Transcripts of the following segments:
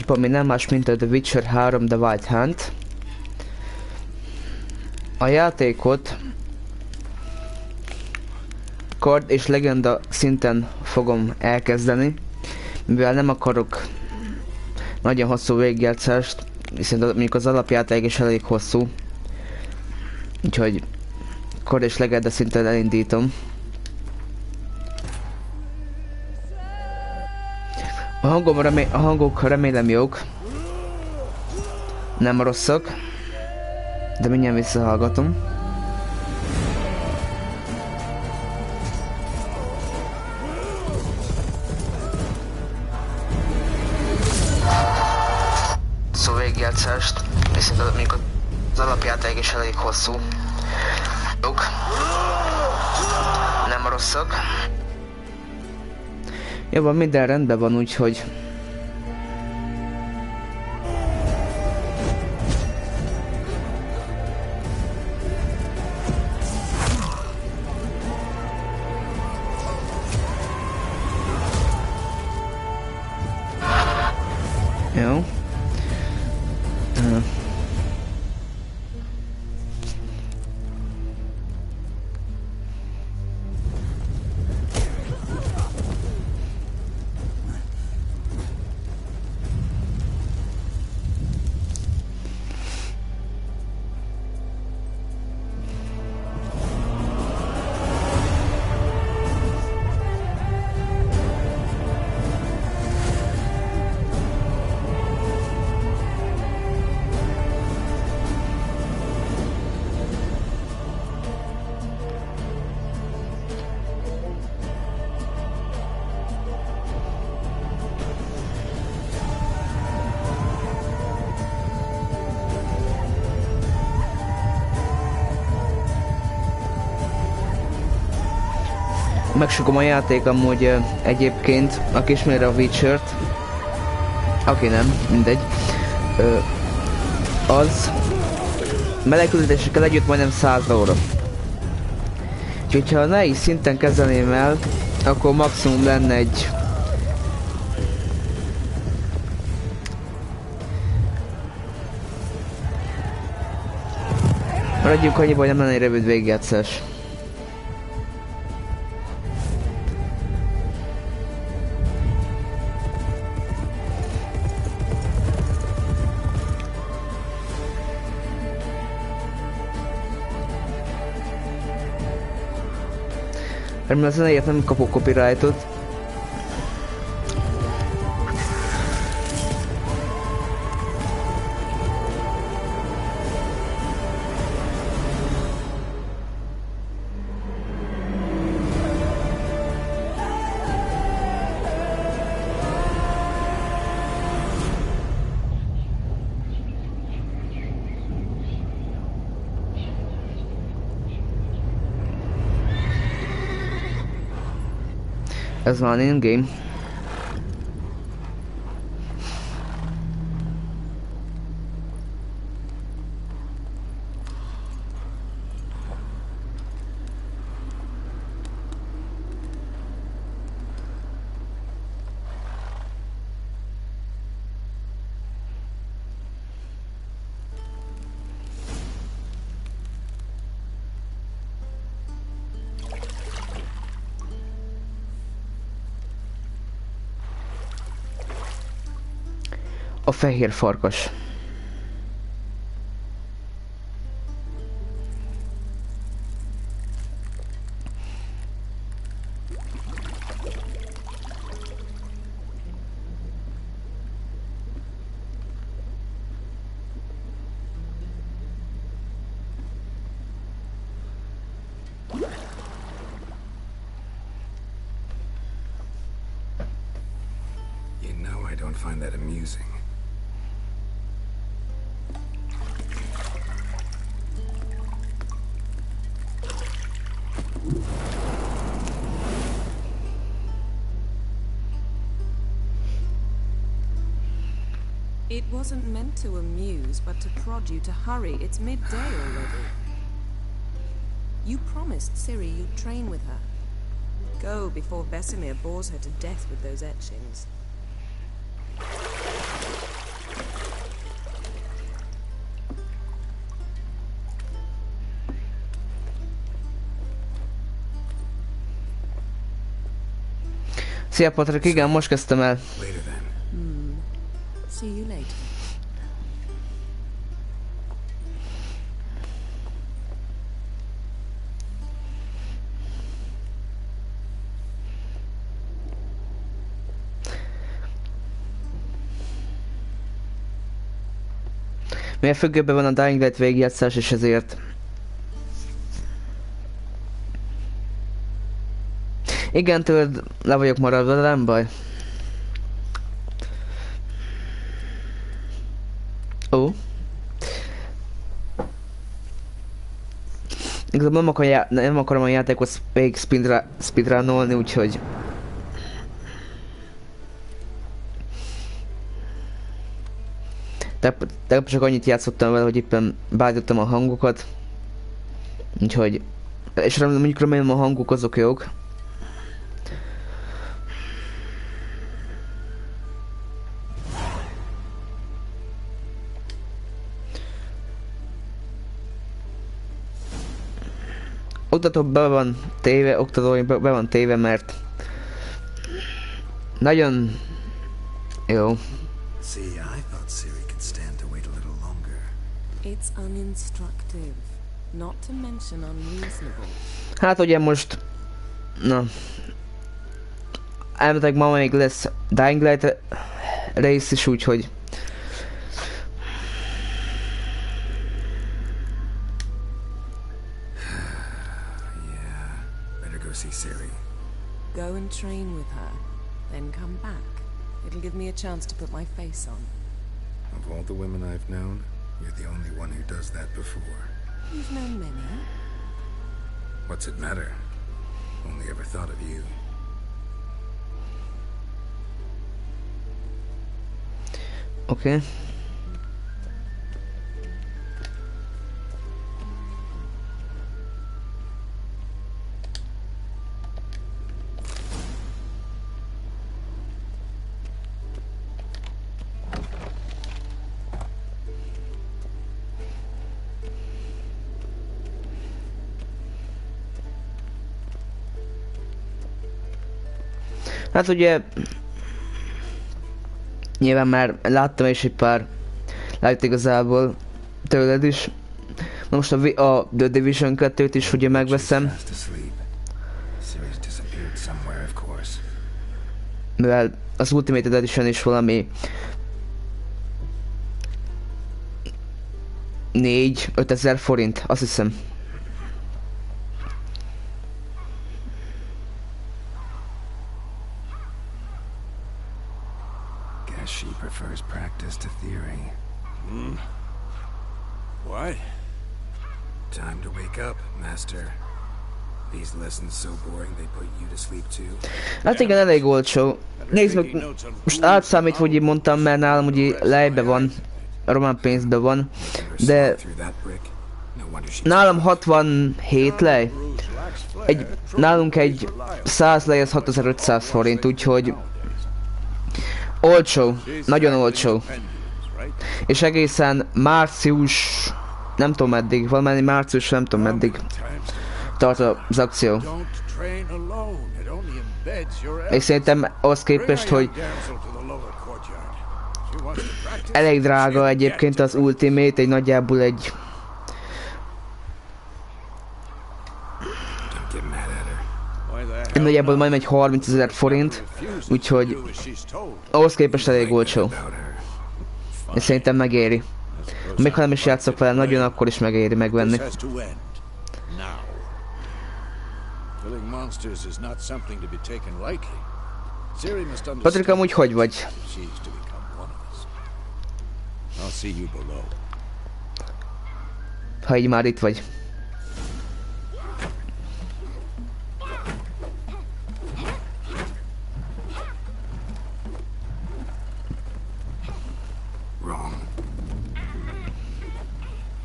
Ami nem más, mint a The Witcher 3 The White Hunt. A játékot kard és legenda szinten fogom elkezdeni, mivel nem akarok nagyon hosszú végigjátszást, hiszen mondjuk az alapjáték is elég hosszú. Úgyhogy kard és legenda szinten elindítom. A hangok remélem jók, nem rosszak, de mindjárt visszahallgatom. Szóval végigjátszást, hiszen mondjuk az alapjáték is elég hosszú. Jók, nem rosszak. Jó, van, minden rendben van, úgyhogy... Jó. Megsukom a játék amúgy egyébként, aki ismeri a Witcher-t, aki nem, mindegy, az menekülésekkel együtt majdnem 100 óra. Úgyhogy ha nehéz szinten kezelném el, akkor maximum lenne egy... Maradjunk annyiba, hogy nem lenne egy rövid végigjátszás. Remélem a zenéért nem kapok copyrightot. Ez már in-game. A fehér farkas. You know I don't find that amusing. It wasn't meant to amuse, but to prod you to hurry. It's midday already. You promised Ciri you'd train with her. Go before Vesemir bores her to death with those etchings. Szia Patrik, igen, most kezdtem el. Later then. See you later. Miért függőben van a Dying Light végigjátszás, és ezért... Igen, tőled le vagyok maradva, de nem baj. Ó. Igazából nem akarom a játékot végig speedrunolni, úgyhogy... Tegnap csak annyit játszottam vele, hogy éppen beállítottam a hangokat. Úgyhogy... És mondjuk remélem a hangok azok jók. Oktató be van téve, oktatói be van téve, mert... Nagyon... Jó. See, I thought Siri could stand to wait a little longer. It's uninstructive, not to mention unreasonable. Hát ugye most... Na... Elméletileg ma még lesz Dying Light rész is, úgyhogy... Yeah, better go see Siri. Go and train with her, then come back. It'll give me a chance to put my face on. Of all the women I've known, you're the only one who does that before. You've known many. What's it matter? Only ever thought of you. Okay. Hát ugye... Nyilván már láttam is egy pár lájt igazából tőled is. Na most a The Division 2-t is ugye megveszem. Mivel az Ultimate Edition is valami 4-5 ezer forint, azt hiszem. She prefers practice to theory. What? Time to wake up, Master. These lessons so boring they put you to sleep too. Hát igen, elég olcsó. Nézd meg, most átszámít, hogy így mondtam, mert nálam ugye lejbe van, román pénzben van, de nálam 67 lej. Nálunk egy 100 lej az 6500 forint, úgyhogy olcsó, nagyon olcsó. És egészen március, nem tudom meddig, valamennyi március, nem tudom meddig tart az akció. És szerintem ahhoz képest, hogy elég drága egyébként az Ultimate, egy nagyjából egy... Nagyjából majd egy 30 000 forint, úgyhogy ahhoz képest elég olcsó. És szerintem megéri. Még ha nem is játszok vele nagyon, akkor is megéri megvenni. Patrik, amúgy hogy vagy? Ha így már itt vagy.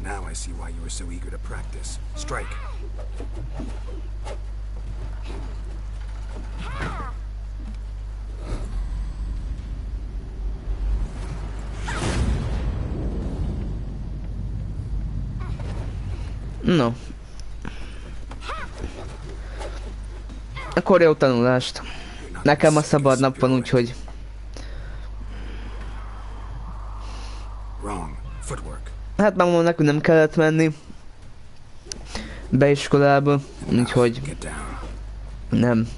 Now I see why you were so eager to practice. Strike. No. Akkor jó tanulást. You're not Nekem a szabad nap van, úgyhogy... Hát megmondom, nekünk nem kellett menni beiskolába, úgyhogy... Nem.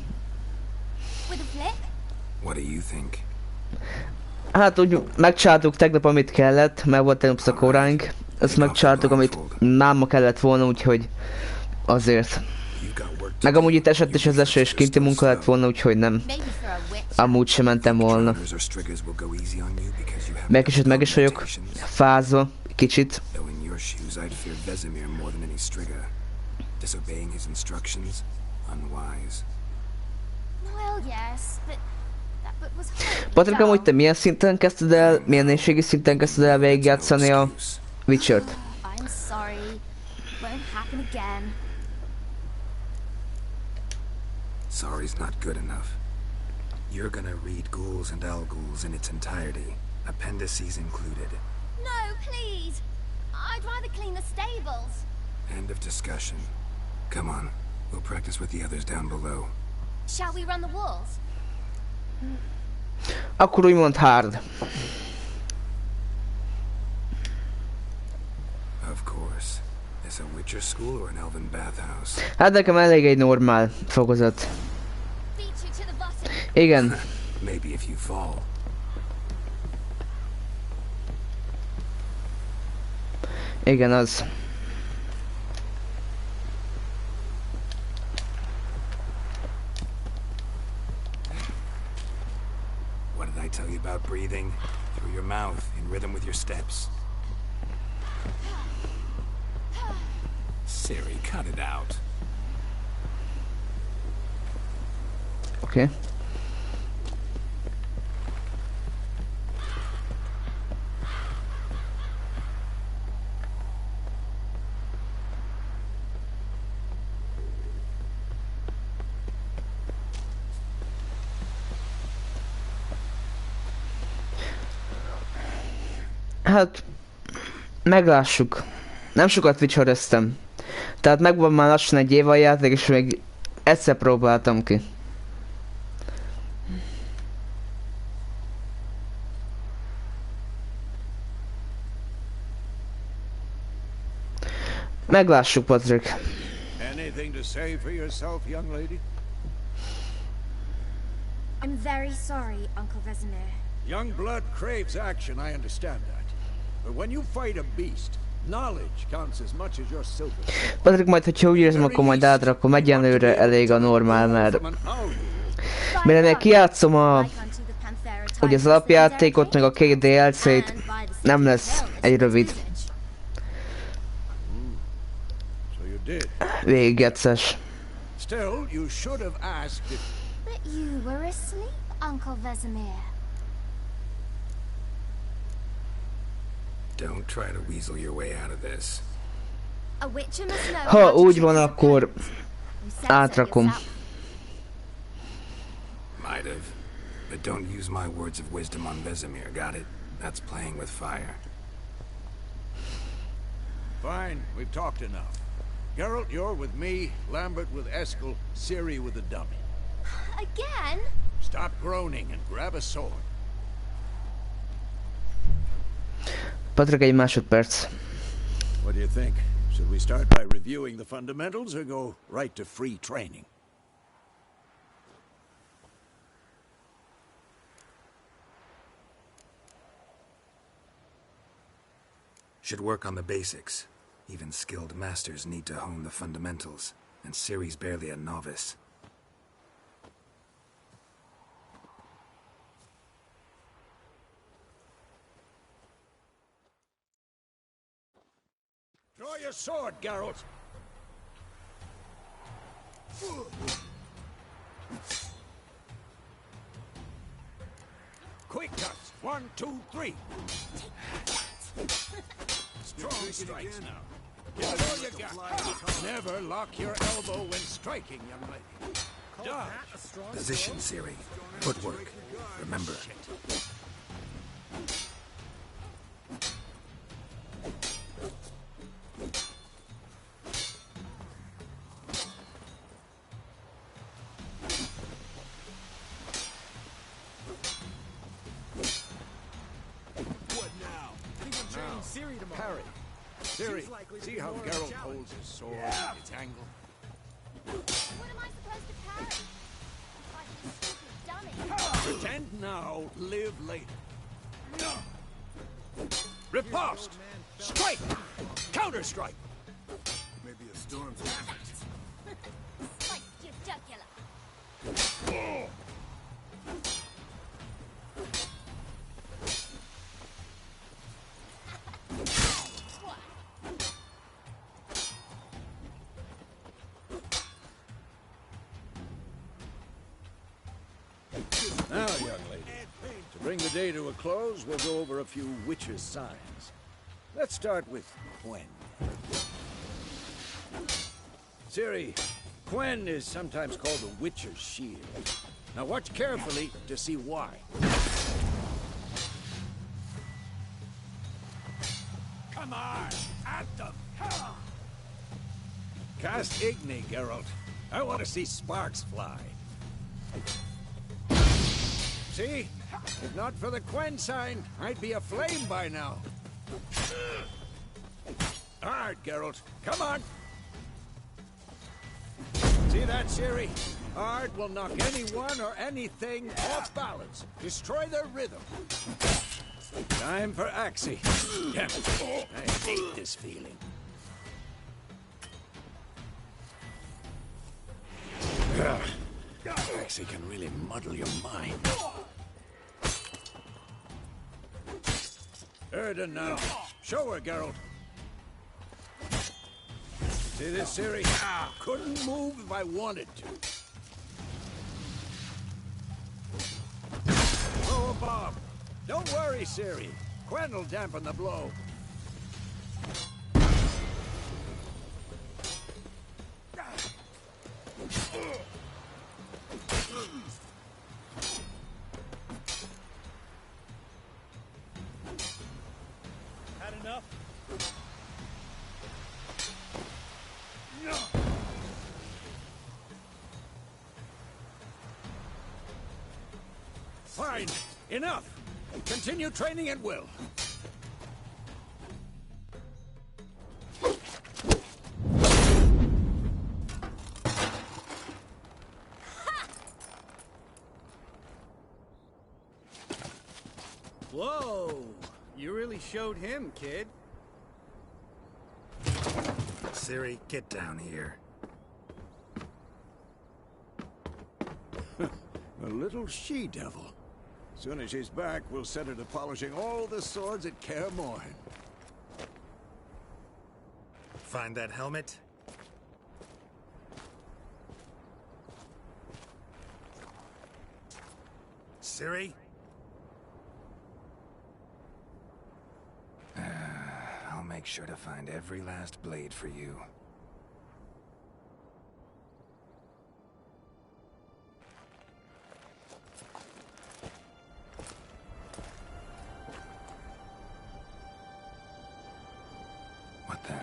Hát úgy megcsináltuk tegnap, amit kellett, mert volt tegnap szakóránk. Ezt megcsináltuk, amit máma kellett volna, úgyhogy azért. Meg amúgy itt esett is az eső, és kinti munka lett volna, úgyhogy nem. Amúgy sem mentem volna. Meg kicsit meg is vagyok fázva, kicsit. Patrik, amúgy te milyen szinten kezdted el, milyen nehézségi szinten kezdted el végigjátszani a Witcher-t? Sorry's not good enough. You're gonna read Ghouls and Ghouls in its entirety, appendices included. No, please. I'd rather clean the stables. End of discussion. Come on, we'll practice with the others down below. Shall we run the walls? Akkor úgymond hard. Of course. Is a Witcher school or an elven bathhouse? Hát nekem elég egy normál fokozat. Igen. Maybe if you fall. Igen, az. What did I tell you about breathing? Through your mouth, in rhythm with your steps. Siri, cut it out. Okay. Hát, meglássuk. Nem sokat Witchereztem. Tehát megvan már lassan egy év a játék, és még egyszer próbáltam ki. Meglássuk, Patrik. Anything to say for yourself, young lady? I'm very sorry, Uncle Vesemir. Young blood craves action, I understand that. But when you fight a beast, knowledge counts as much as your silver. Patrik, majd hogyha úgy érzem, akkor majd átrakom. Egyenlőre elég a normál, mert... Mivel kijátszom ugye az alapjátékot, meg a két DLC-t, nem lesz egy rövid végigjátszás. Still, you should have asked if... But you were asleep, Uncle Vesemir. Don't try to weasel your way out of this. A witcher must know. Ha úgy van, akkor átrakom. Might have. But don't use my words of wisdom on Vesemir, got it? That's playing with fire. Fine, we've talked enough. Geralt, you're with me, Lambert with Eskel, Ciri with the dummy. Again? Stop groaning and grab a sword. Patrik, egy másodperc. What do you think? Should we start by reviewing the fundamentals or go right to free training? Should work on the basics. Even skilled masters need to hone the fundamentals, and Ciri's barely a novice. Draw your sword, Geralt! Quick cuts! 1, 2, 3! Strong strikes now. Give it all you got. Never lock your elbow when striking, young lady. Dodge. Position, Ciri. Footwork. Remember. Ciri tomorrow. Parry. Ciri, She's likely to see be how more of a Geralt challenge. holds his sword at its angle? What am I supposed to parry? Like a stupid dummy. Pretend now, live later. Riposte! Strike! Counter-strike! Maybe a storm's Like your jugular. Now, young lady, to bring the day to a close, we'll go over a few witches' signs. Let's start with Quen. Ciri, Quen is sometimes called the witcher's shield. Now watch carefully to see why. Come on, at them. Cast Igni, Geralt. I want to see sparks fly. See? If not for the Quen sign, I'd be aflame by now. Hard, Geralt. Come on! See that, Ciri? Art will knock anyone or anything off balance. Destroy their rhythm. Time for Axie. Damn it. I hate this feeling. Axie can really muddle your mind. Erden now. Show her, Geralt. See this, Ciri? Couldn't move if I wanted to. Throw a bomb. Don't worry, Ciri. Quen will dampen the blow. Had enough? Fine. Enough. Continue training at will. Whoa! You really showed him, kid. Ciri, get down here. A little she-devil. Soon as she's back, we'll set her to polishing all the swords at Kaer Morhen. Find that helmet? Ciri? I'll make sure to find every last blade for you. What the?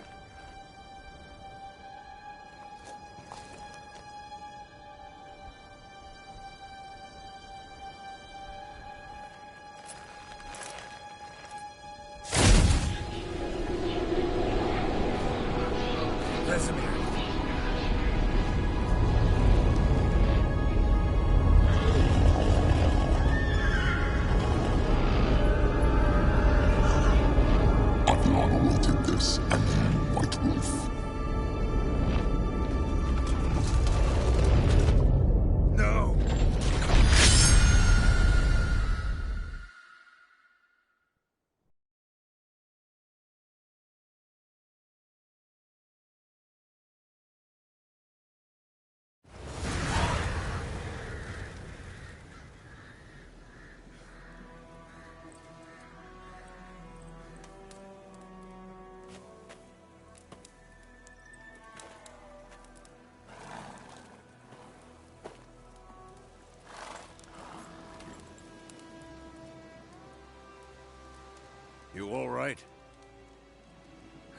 You all right?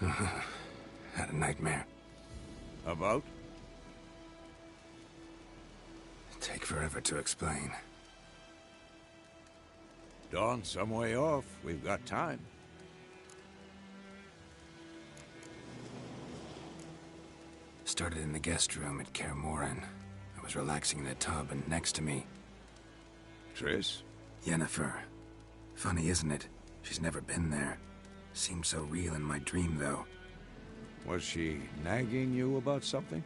Had a nightmare. About? Take forever to explain. Dawn's some way off. We've got time. started in the guest room at Kaer Morhen. I was relaxing in a tub, and next to me... Triss? Yennefer. Funny, isn't it? She's never been there. Seemed so real in my dream, though. Was she nagging you about something?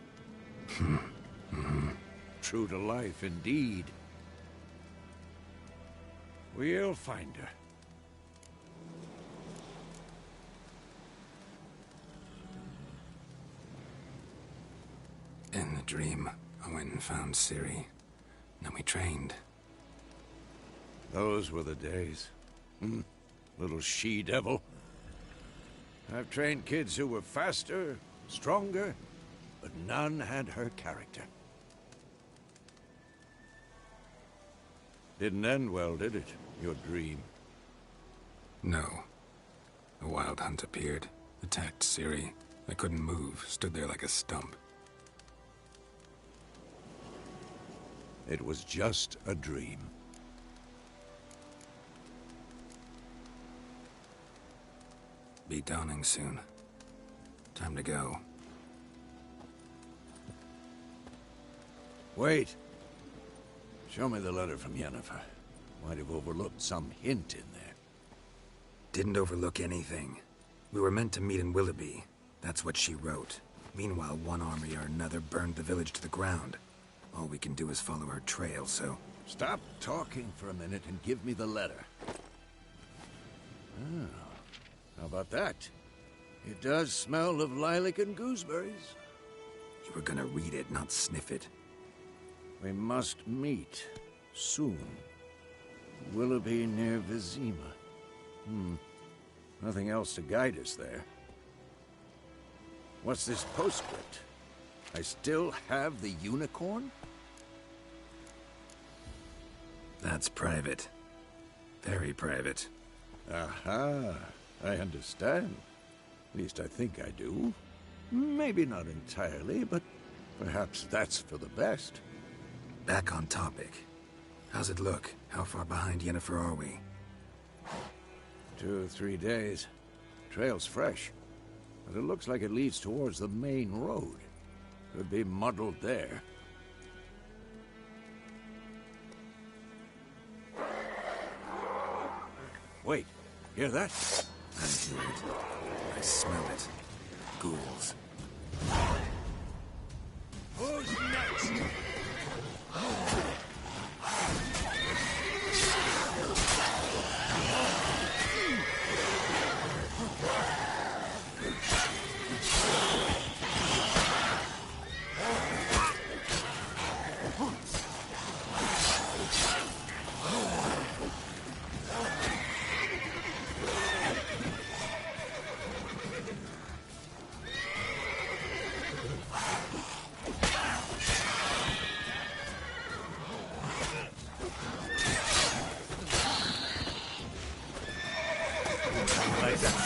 True to life, indeed. We'll find her. In the dream, I went and found Ciri. Then we trained. Those were the days. Little she-devil. I've trained kids who were faster, stronger, but none had her character. Didn't end well, did it? Your dream? No. A wild hunt appeared, attacked Ciri. I couldn't move, stood there like a stump. It was just a dream. Be dawning soon. Time to go. Wait. Show me the letter from Yennefer. Might have overlooked some hint in there. Didn't overlook anything. We were meant to meet in Willoughby. That's what she wrote. Meanwhile, one army or another burned the village to the ground. All we can do is follow her trail, so... Stop talking for a minute and give me the letter. Oh, how about that? It does smell of lilac and gooseberries. You were gonna read it, not sniff it. We must meet. Soon. Willoughby near Vizima. Nothing else to guide us there. What's this postscript? I still have the unicorn? That's private. Very private. Aha, I understand. At least I think I do. Maybe not entirely, but perhaps that's for the best. Back on topic. How's it look? How far behind Yennefer are we? 2 or 3 days. Trail's fresh, but it looks like it leads towards the main road. Could be muddled there. Wait, hear that? I hear it. I smell it. Ghouls. Who's next?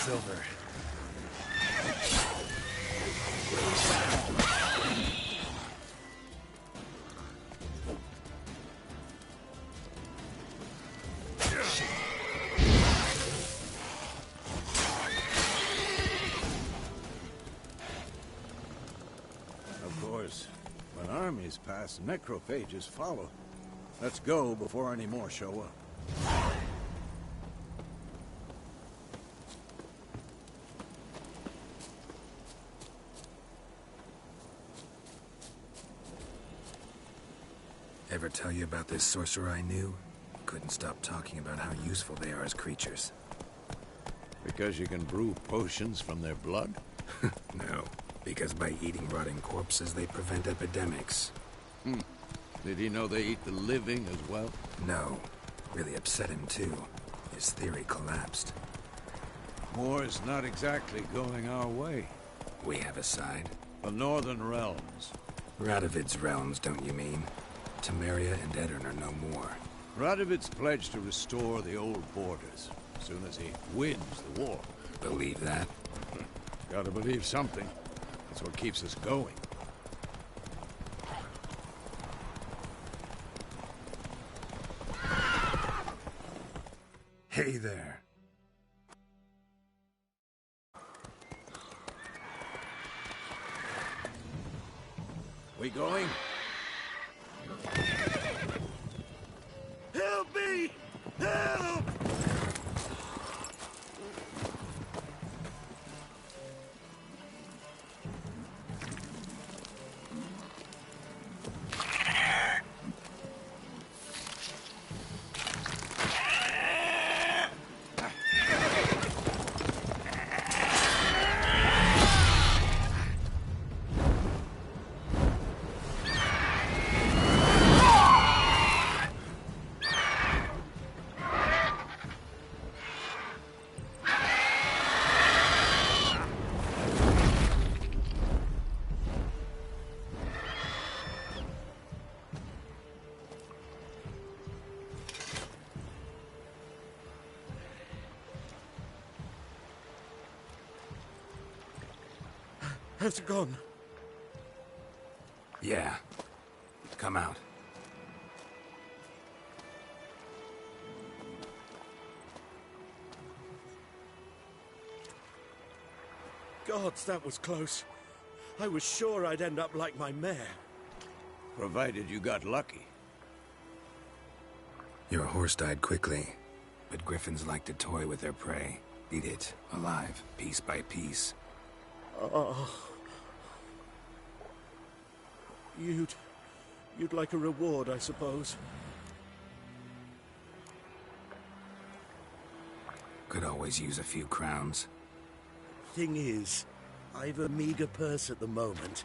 Silver. Of course, when armies pass, necrophages follow. Let's go before any more show up. Ever tell you about this sorcerer I knew? Couldn't stop talking about how useful they are as creatures. Because you can brew potions from their blood? No, because by eating rotting corpses, they prevent epidemics. Did he know they eat the living as well? No. Really upset him, too. His theory collapsed. War's not exactly going our way. We have a side. The Northern Realms. Radovid's realms, don't you mean? Temeria and Edirn are no more. Radovid's pledged to restore the old borders as soon as he wins the war. Believe that? Gotta believe something. That's what keeps us going. Hey there. We going? Help me! Help! Has it gone? Yeah. Come out. Gods, that was close. I was sure I'd end up like my mare. Provided you got lucky. Your horse died quickly, but griffins like to toy with their prey. Eat it, alive, piece by piece. Oh. You'd like a reward, I suppose. Could always use a few crowns. Thing is, I've a meager purse at the moment.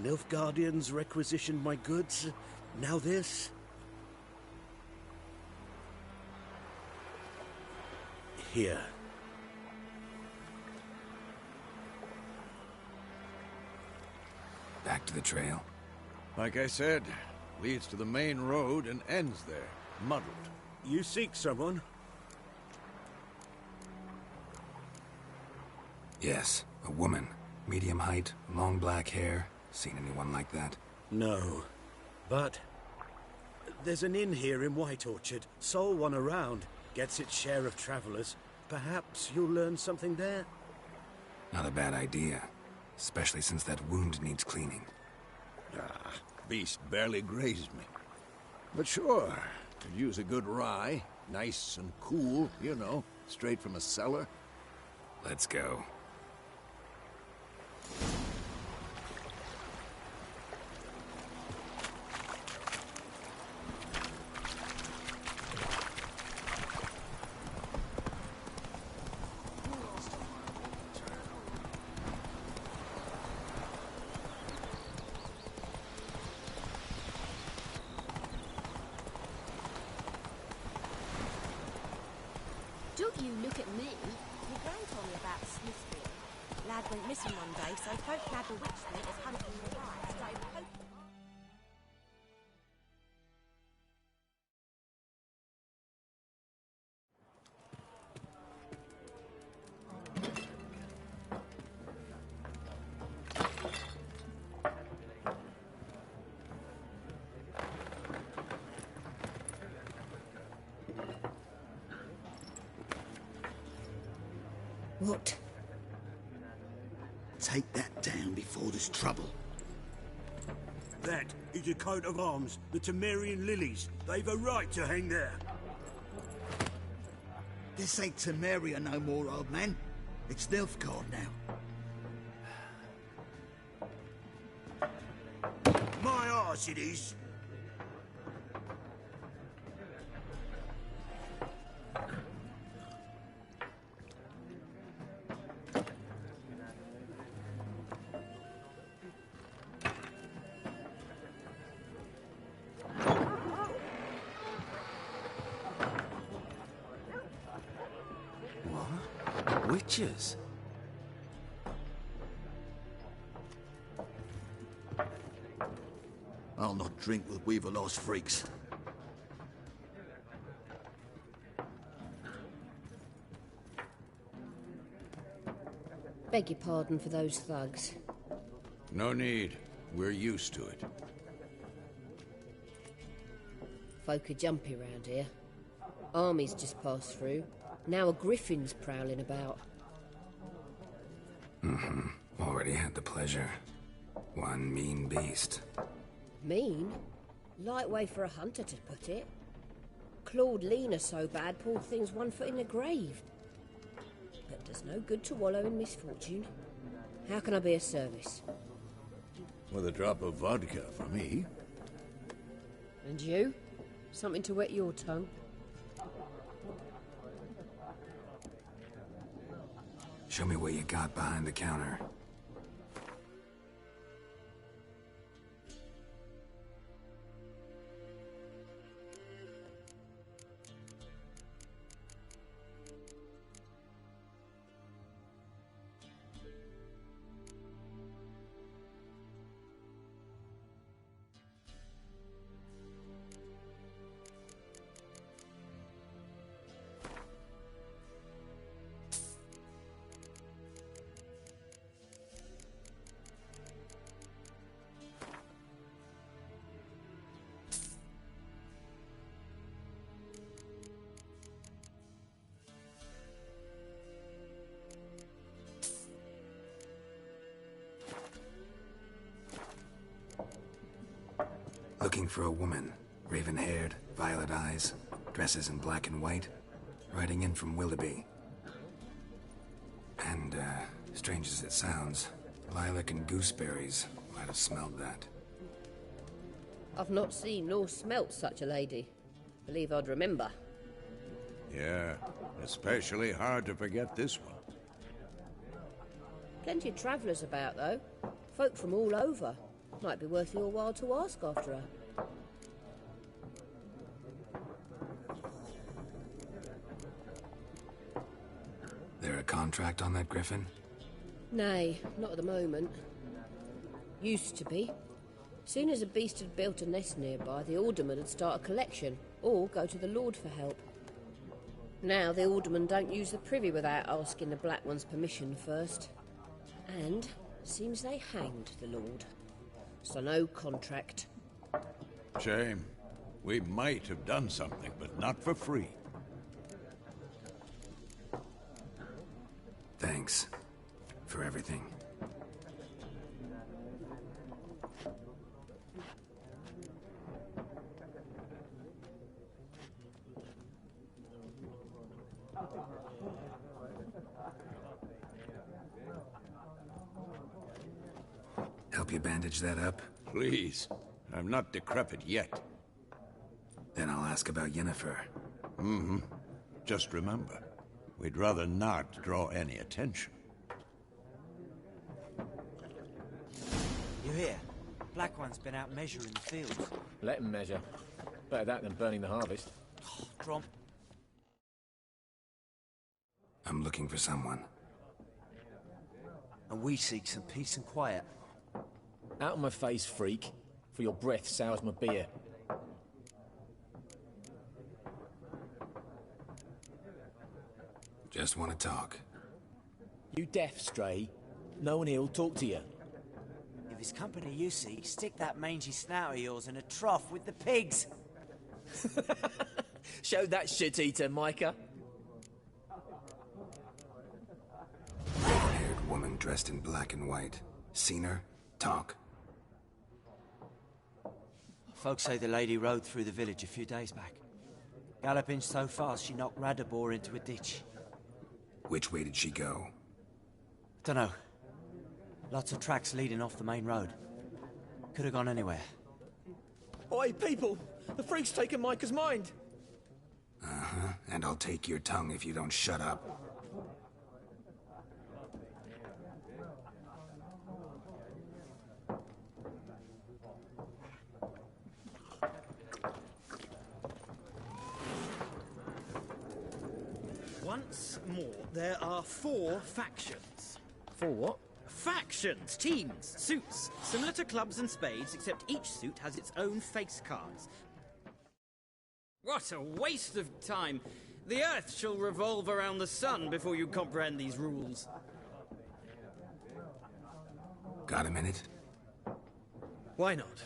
Nilfgaardians requisitioned my goods. Now this. Here. Back to the trail. Like I said, leads to the main road and ends there, muddled. You seek someone? Yes, a woman. Medium height, long black hair. Seen anyone like that? No. But there's an inn here in White Orchard. Sole one around. Gets its share of travelers. Perhaps you'll learn something there? Not a bad idea. Especially since that wound needs cleaning. Ah, beast barely grazed me. But sure, could use a good rye. Nice and cool, you know, straight from a cellar. Let's go. Don't you look at me. Your gran told me about Smithfield. Lad went missing one day, so folk had the witch that was hunting the rye. Started poking. What? Take that down before there's trouble. That is a coat of arms, the Temerian lilies. They've a right to hang there. This ain't Temeria no more, old man. It's Nilfgaard now. My arse it is. Witches? I'll not drink with Weaver-lost freaks. Beg your pardon for those thugs. No need. We're used to it. Folk are jumpy round here. Armies just passed through. Now a griffin's prowling about. Already had the pleasure. One mean beast. Mean? Light way for a hunter to put it. Clawed Lena so bad, poor thing's 1 foot in the grave. But does no good to wallow in misfortune. How can I be of service? With a drop of vodka for me. And you? Something to wet your tongue? Show me what you got behind the counter. Looking for a woman. Raven-haired, violet eyes, dresses in black and white. Riding in from Willoughby. And, strange as it sounds, lilac and gooseberries might have smelled that. I've not seen nor smelt such a lady. Believe I'd remember. Yeah, especially hard to forget this one. Plenty of travellers about, though. Folk from all over. Might be worth your while to ask after her. There a contract on that griffin? Nay, not at the moment. Used to be. Soon as a beast had built a nest nearby, the alderman would start a collection, or go to the Lord for help. Now the alderman don't use the privy without asking the Black One's permission first. And seems they hanged the Lord. So no contract. Shame. We might have done something, but not for free. Thanks. For everything. Help you bandage that up? Please. I'm not decrepit yet. Then I'll ask about Yennefer. Mm-hmm. Just remember, we'd rather not draw any attention. You hear? Black One's been out measuring the fields. Let him measure. Better that than burning the harvest. Drom. I'm looking for someone. And we seek some peace and quiet. Out of my face, freak. For your breath sours my beer. Just want to talk. You deaf, Stray? No one here'll talk to you. If it's company you seek, stick that mangy snout of yours in a trough with the pigs. Show that shit-eater, Micah. Red-haired woman dressed in black and white. Seen her? Talk. Folks say the lady rode through the village a few days back. Galloping so fast she knocked Radabor into a ditch. Which way did she go? Dunno. Lots of tracks leading off the main road. Could have gone anywhere. Oi, people! The freak's taken Micah's mind! Uh-huh. And I'll take your tongue if you don't shut up. Once more, there are 4 factions. 4 what? Factions, teams, suits, similar to clubs and spades, except each suit has its own face cards. What a waste of time! The Earth shall revolve around the sun before you comprehend these rules. Got a minute? Why not?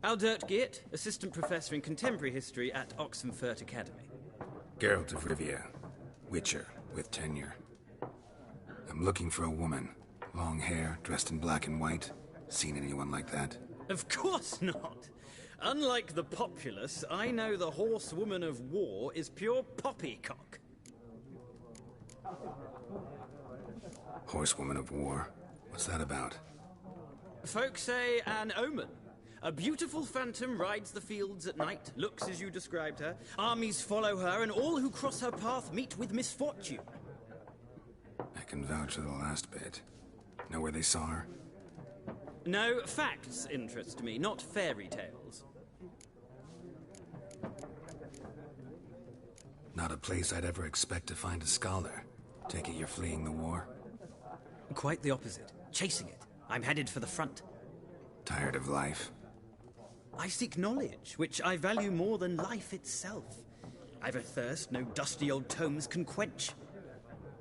Aldert Geert, Assistant Professor in Contemporary History at Oxenfurt Academy. Geralt of Rivia. Witcher, with tenure. I'm looking for a woman. Long hair, dressed in black and white. Seen anyone like that? Of course not! Unlike the populace, I know the horsewoman of war is pure poppycock. Horsewoman of war? What's that about? Folk say an omen. A beautiful phantom rides the fields at night, looks as you described her. Armies follow her, and all who cross her path meet with misfortune. I can vouch for the last bit. Know where they saw her? No, facts interest me, not fairy tales. Not a place I'd ever expect to find a scholar. Take it you're fleeing the war? Quite the opposite. Chasing it. I'm headed for the front. Tired of life? I seek knowledge, which I value more than life itself. I've a thirst no dusty old tomes can quench.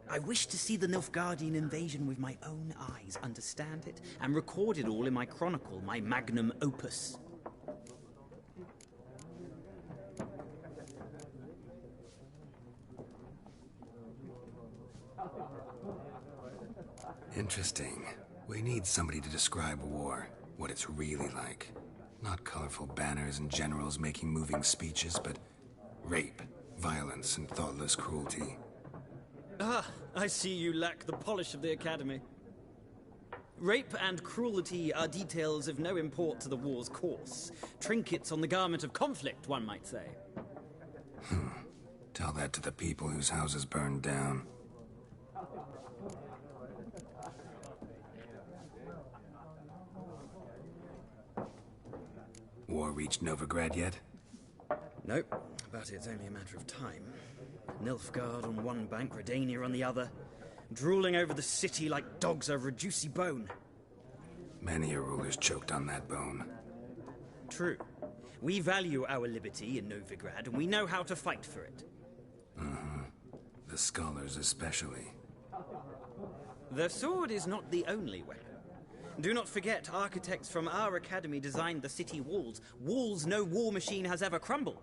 I wish to see the Nilfgaardian invasion with my own eyes, understand it, and record it all in my chronicle, my magnum opus. Interesting. We need somebody to describe war, what it's really like. Not colorful banners and generals making moving speeches, but rape, violence, and thoughtless cruelty. Ah, I see you lack the polish of the Academy. Rape and cruelty are details of no import to the war's course. Trinkets on the garment of conflict, one might say. Tell that to the people whose houses burned down. War reached Novigrad yet? Nope, but it's only a matter of time. Nilfgaard on one bank, Redania on the other, drooling over the city like dogs over a juicy bone. Many a ruler's choked on that bone. True. We value our liberty in Novigrad, and we know how to fight for it. The scholars especially. The sword is not the only weapon. Do not forget, architects from our academy designed the city walls. Walls no war machine has ever crumbled.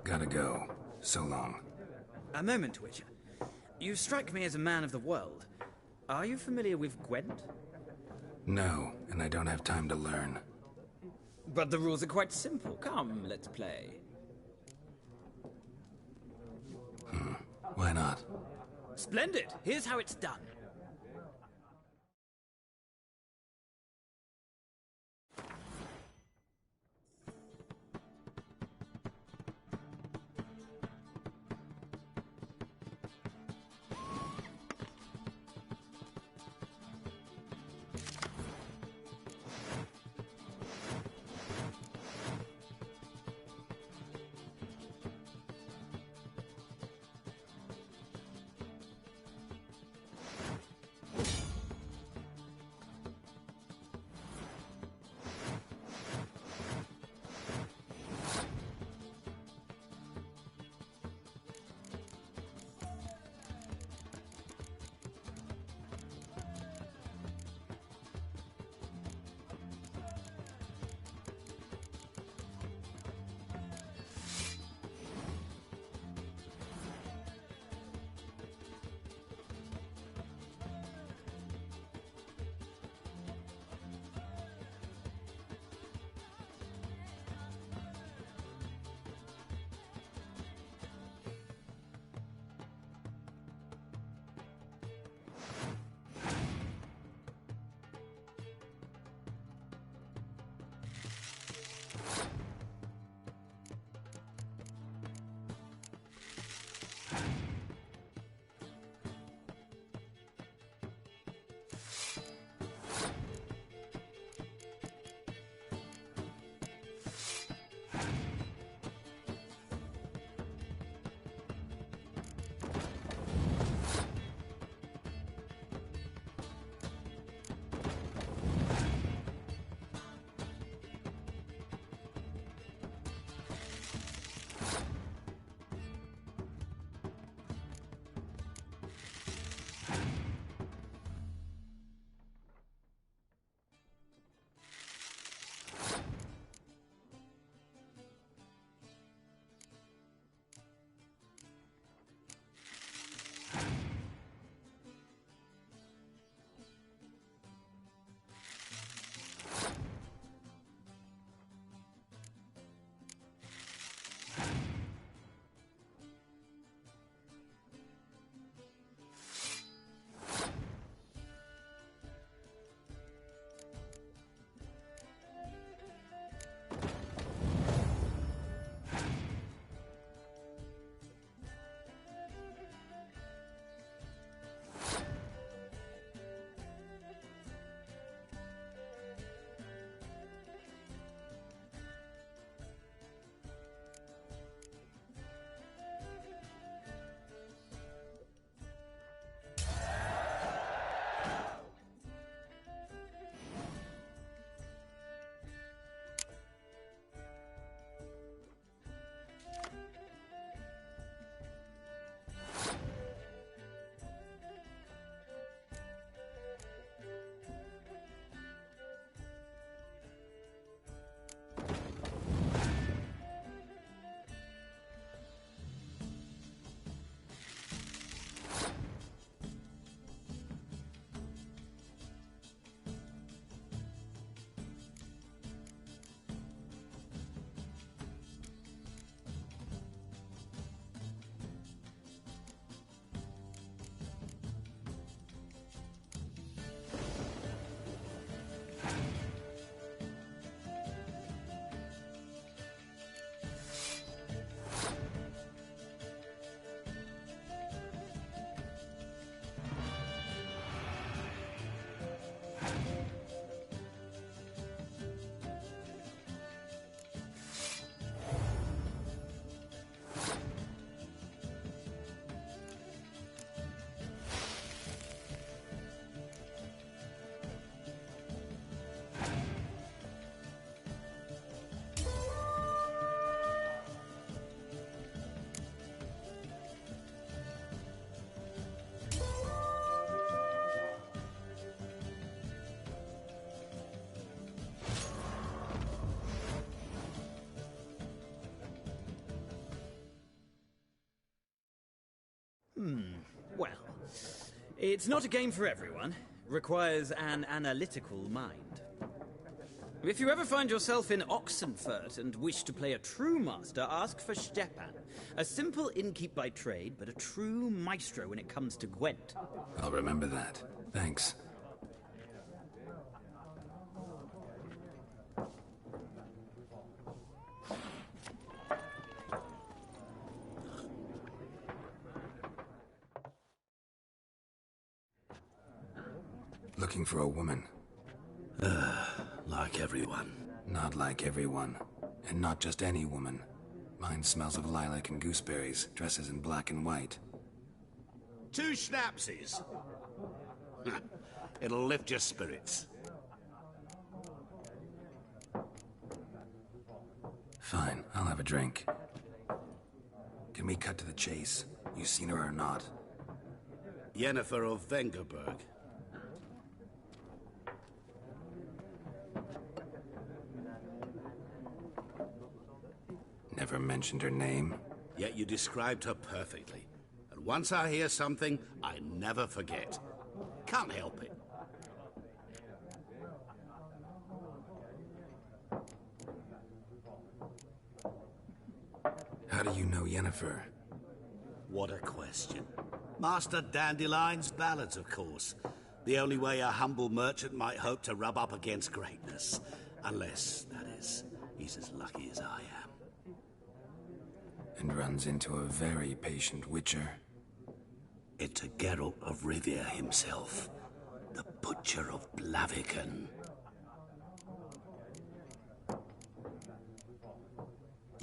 Gotta go. So long. A moment, Witcher. You strike me as a man of the world. Are you familiar with Gwent? No, and I don't have time to learn. But the rules are quite simple. Come, let's play. Why not? Splendid! Here's how it's done. Well, it's not a game for everyone. Requires an analytical mind. If you ever find yourself in Oxenfurt and wish to play a true master, ask for Stepan. A simple innkeep by trade, but a true maestro when it comes to Gwent. I'll remember that. Thanks. Looking for a woman. Like everyone. Not like everyone. And not just any woman. Mine smells of lilac and gooseberries, dresses in black and white. 2 schnapsies. It'll lift your spirits. Fine, I'll have a drink. Can we cut to the chase? You seen her or not? Yennefer of Vengerberg. Never mentioned her name. Yet you described her perfectly. And once I hear something, I never forget. Can't help it. How do you know Yennefer? What a question. Master Dandelion's ballads, of course. The only way a humble merchant might hope to rub up against greatness. Unless, that is, he's as lucky as I am. And runs into a very patient witcher. It's a Geralt of Rivia himself. The Butcher of Blaviken.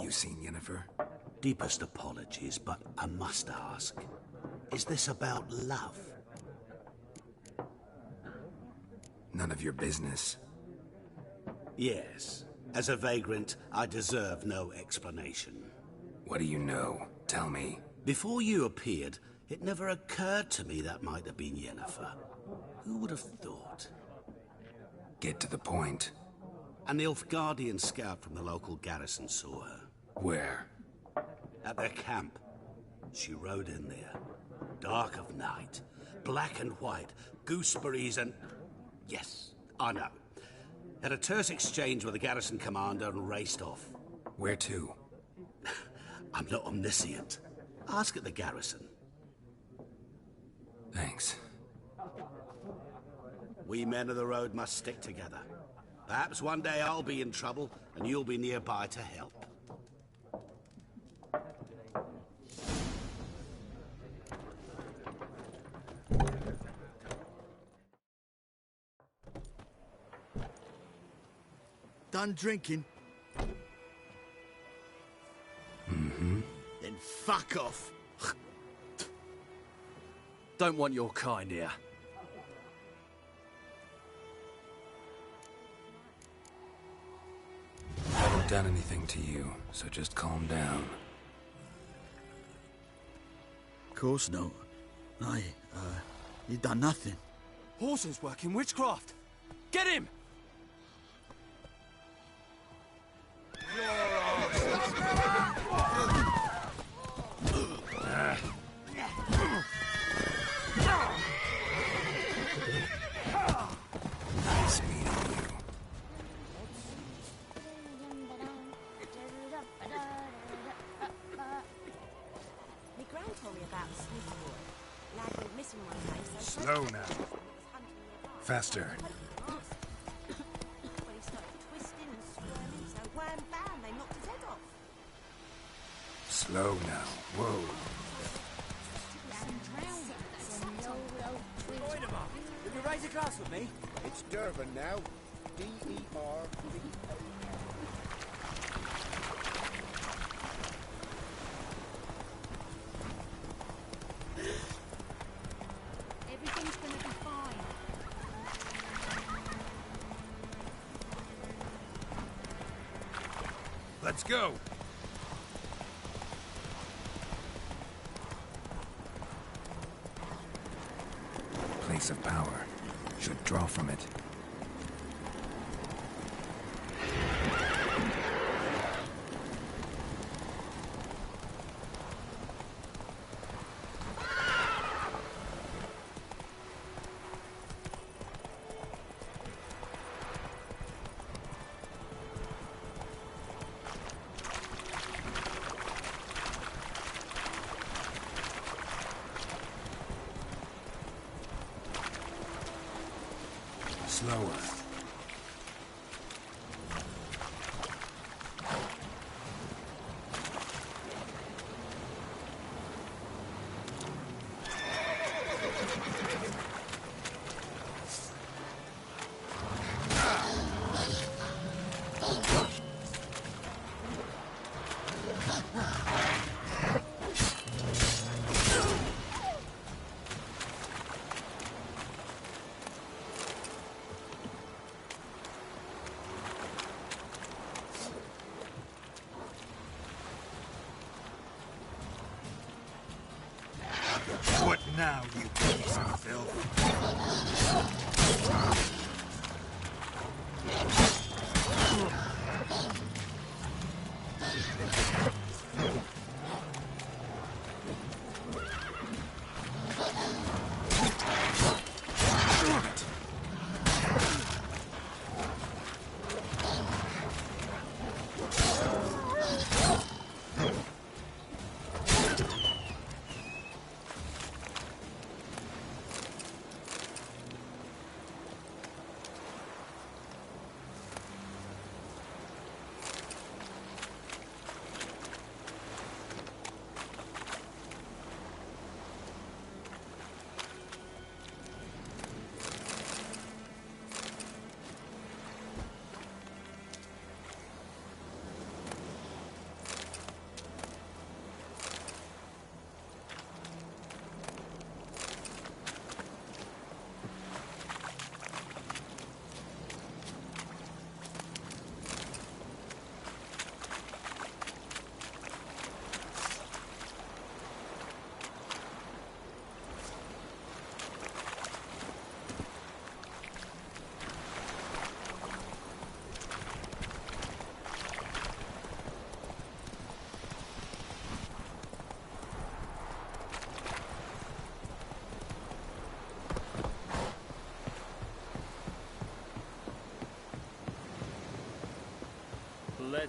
You seen Yennefer? Deepest apologies, but I must ask. Is this about love? None of your business. Yes. As a vagrant, I deserve no explanation. What do you know? Tell me. Before you appeared, it never occurred to me that might have been Yennefer. Who would have thought? Get to the point. An Nilfgaardian scout from the local garrison saw her. Where? At their camp. She rode in there. Dark of night. Black and white. Gooseberries and... Yes, I know. Had a terse exchange with the garrison commander and raced off. Where to? I'm not omniscient. Ask at the garrison. Thanks. We men of the road must stick together. Perhaps one day I'll be in trouble and you'll be nearby to help. Done drinking? Mm-hmm. Then fuck off. Don't want your kind here. I haven't done anything to you, so just calm down. Of course not. You done nothing. Horses working witchcraft. Get him! Nice meeting you. My gran told me about a Smith boy. Lad went missing one day, so... Slow now. Faster. Well, he started twisting and squirming, so wham bam, they knocked his head off. Slow now. Whoa. Will you raise a glass with me? It's Durban now. D-E-R-B. Everything's gonna be fine. Let's go. Place of power. Should draw from it. slower. What now, you piece of filth?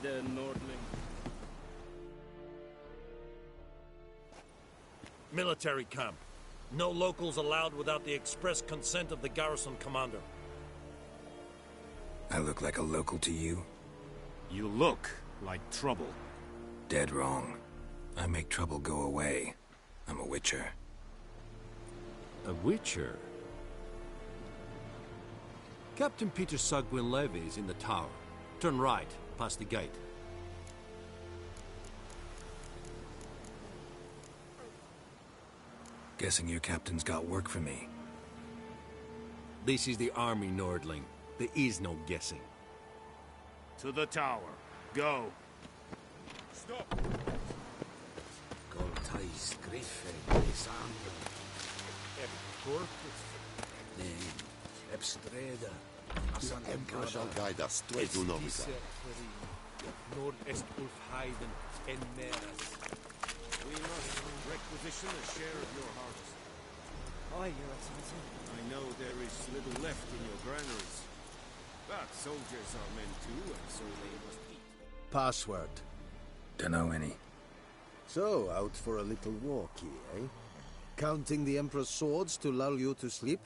Nordling. Military camp. No locals allowed without the express consent of the garrison commander. I look like a local to you? You look like trouble. Dead wrong. I make trouble go away. I'm a witcher. A witcher? Captain Peter Sagwin Levy is in the tower. Turn right, past the gate. Guessing your captain's got work for me. This is the army, Nordling. There is no guessing. To the tower. Go. Stop. Goltais Griffin, Sandra. Ebstreda. The Emperor shall guide us to Edunomica. Nord-Est Ulfheiden and Meras. We must requisition a share of your harvest. Aye, Your Excellency. I know there is little left in your granaries. But soldiers are men too, and so they must eat. Password. Dunno any. So, out for a little walkie, eh? Counting the Emperor's swords to lull you to sleep?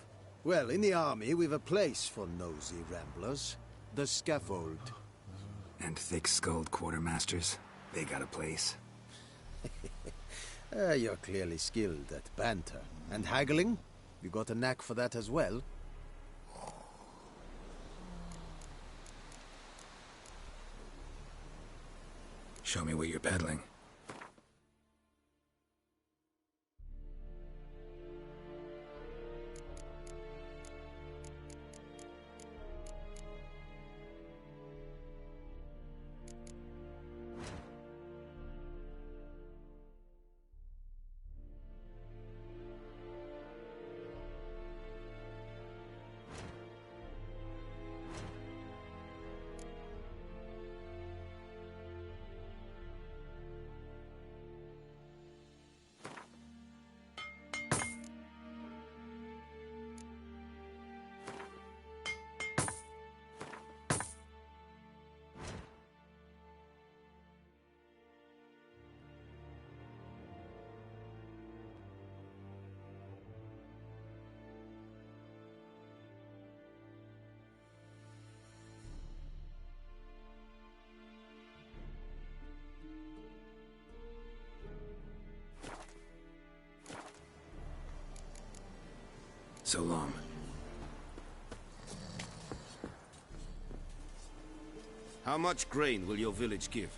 Well, in the army, we've a place for nosy ramblers. The scaffold. And thick-skulled quartermasters. They got a place. You're clearly skilled at banter. And haggling? You got a knack for that as well? Show me what you're peddling. So long. How much grain will your village give?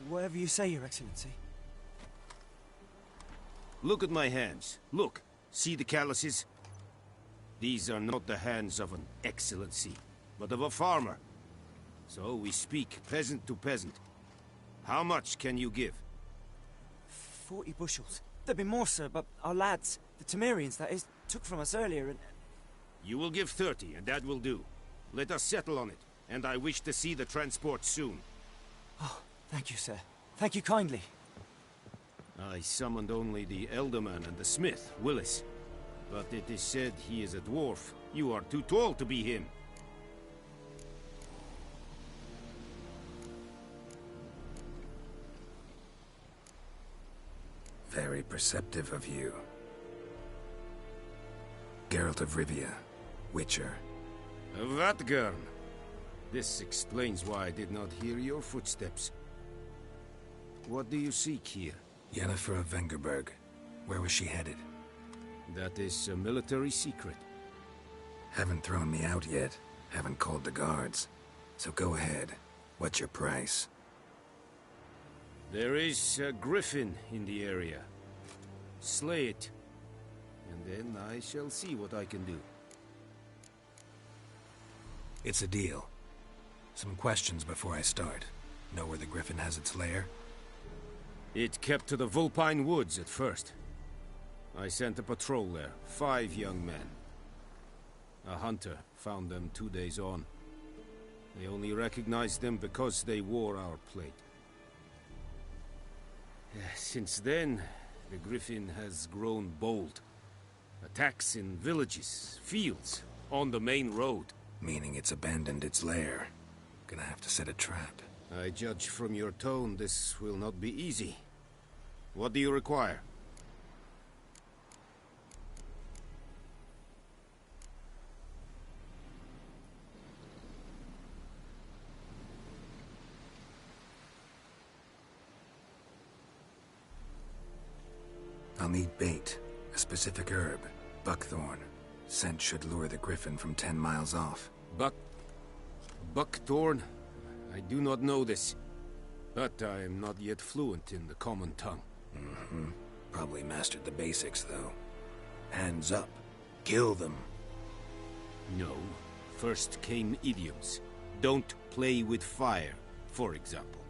Whatever you say, Your Excellency. Look at my hands. Look. See the calluses? These are not the hands of an excellency, but of a farmer. So we speak peasant to peasant. How much can you give? 40 bushels. There'd be more, sir, but our lads, the Temerians, that is, took from us earlier and... You will give 30, and that will do. Let us settle on it, and I wish to see the transport soon. Oh, thank you, sir. Thank you kindly. I summoned only the Elderman and the smith, Willis. But it is said he is a dwarf. You are too tall to be him. Very perceptive of you. Geralt of Rivia, Witcher. Vatgern! This explains why I did not hear your footsteps. What do you seek here? Yennefer of Vengerberg. Where was she headed? That is a military secret. Haven't thrown me out yet. Haven't called the guards. So go ahead. What's your price? There is a griffin in the area. Slay it, and then I shall see what I can do. It's a deal. Some questions before I start. Know where the griffin has its lair? It kept to the Vulpine Woods at first. I sent a patrol there, 5 young men. A hunter found them 2 days on. They only recognized them because they wore our plate. Since then, the griffin has grown bold. Attacks in villages, fields, on the main road. Meaning it's abandoned its lair. Gonna have to set a trap. I judge from your tone this will not be easy. What do you require? I'll need bait, a specific herb, buckthorn. Scent should lure the griffin from 10 miles off. Buckthorn? I do not know this, but I am not yet fluent in the common tongue. Probably mastered the basics, though. Hands up. Kill them. No. First came idioms. Don't play with fire, for example.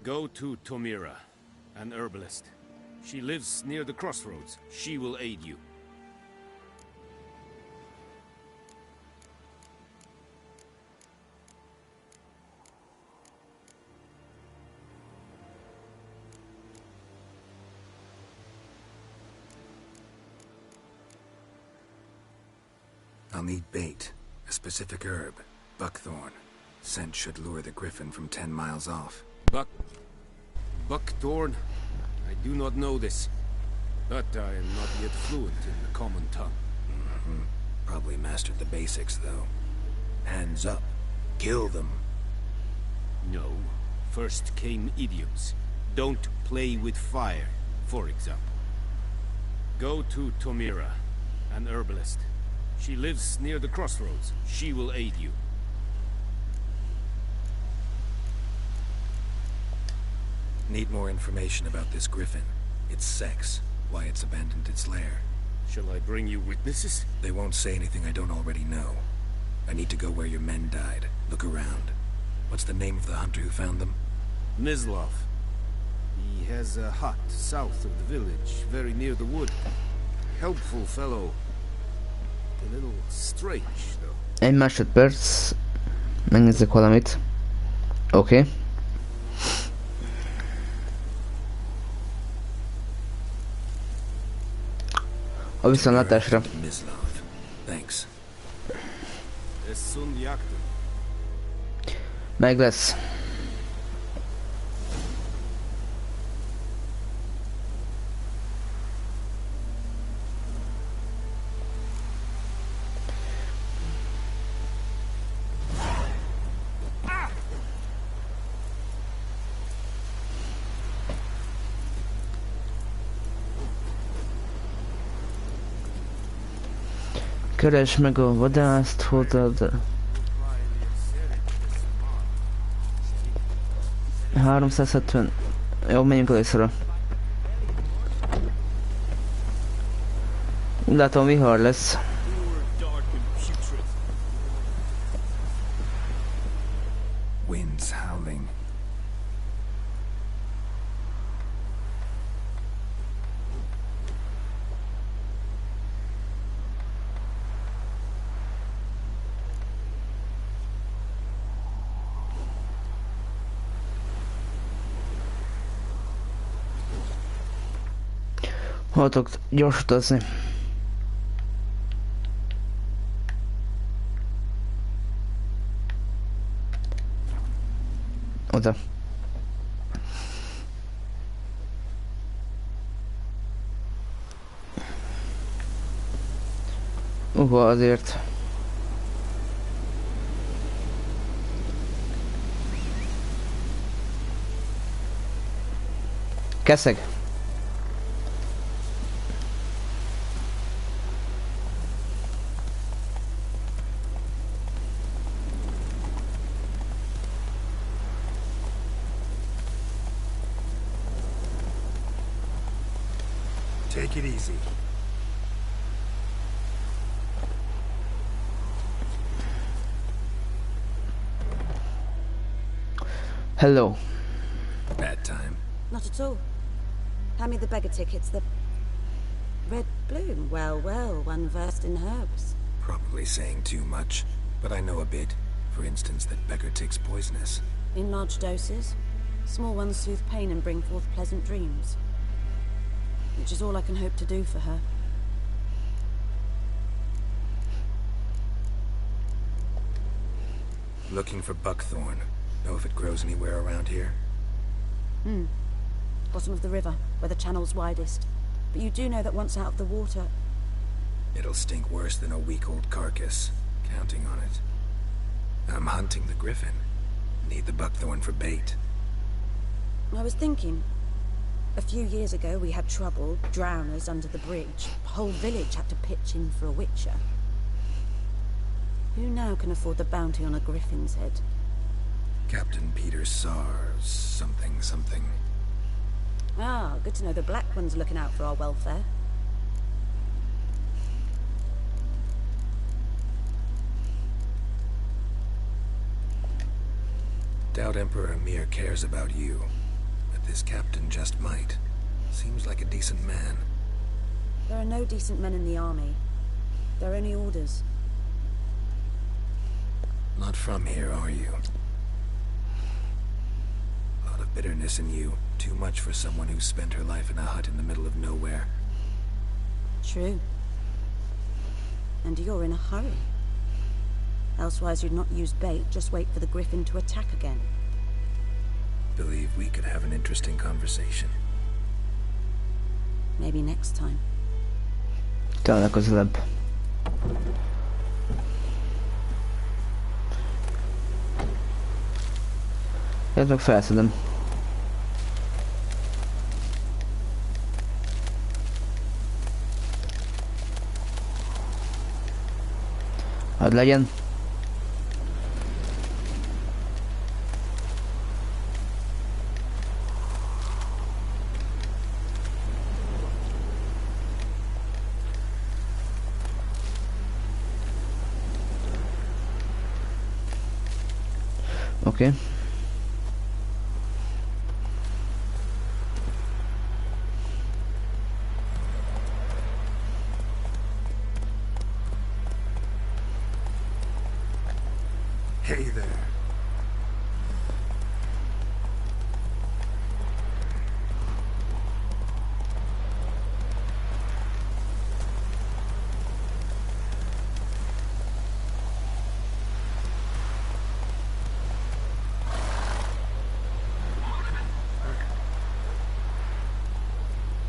Go to Tomira, an herbalist. She lives near the crossroads. She will aid you. I'll need bait, a specific herb, buckthorn. Scent should lure the griffin from 10 miles off. Buckthorn? I do not know this, but I am not yet fluent in the common tongue. Probably mastered the basics, though. Hands up. Kill them. No. First came idioms. Don't play with fire, for example. Go to Tomira, an herbalist. She lives near the crossroads. She will aid you. Need more information about this griffin. Its sex, why it's abandoned its lair. Shall I bring you witnesses? They won't say anything I don't already know. I need to go where your men died. Look around. What's the name of the hunter who found them? Mislav. He has a hut south of the village, very near the wood. Helpful fellow. A little strange, though. Egy másodperc. Megnézzük valamit. Oké. A viszontlátásra. Meg lesz. Keresd meg a vadászt, hozzád. 370. Jó, menjünk először. Úgy látom, vihar lesz. Winds howling. Hallgatok, gyors utazni. Oda. Azért. Keszeg. Take it easy. Hello. Bad time. Not at all. Hand me the beggar tickets, the red bloom. Well, well, one versed in herbs. Probably saying too much, but I know a bit. For instance, that beggar tick's poisonous. In large doses. Small ones soothe pain and bring forth pleasant dreams. Which is all I can hope to do for her. Looking for buckthorn. Know if it grows anywhere around here? Bottom of the river, where the channel's widest. But you do know that once out of the water... It'll stink worse than a week-old carcass. Counting on it. I'm hunting the griffin. Need the buckthorn for bait. I was thinking... A few years ago we had trouble, drowners under the bridge. The whole village had to pitch in for a witcher. Who now can afford the bounty on a griffin's head? Captain Peter Sars, something. Ah, good to know the Black One's looking out for our welfare. Doubt Emperor Emir cares about you. But this captain just might. Seems like a decent man. There are no decent men in the army. They're only orders. Not from here, are you? A lot of bitterness in you. Too much for someone who spent her life in a hut in the middle of nowhere. True. And you're in a hurry. Elsewise you'd not use bait, just wait for the griffin to attack again. Believe we could have an interesting conversation. Maybe next time. Találkozlebb. Ezt meg felszedem. Hadd legyen. Oké. Hey there.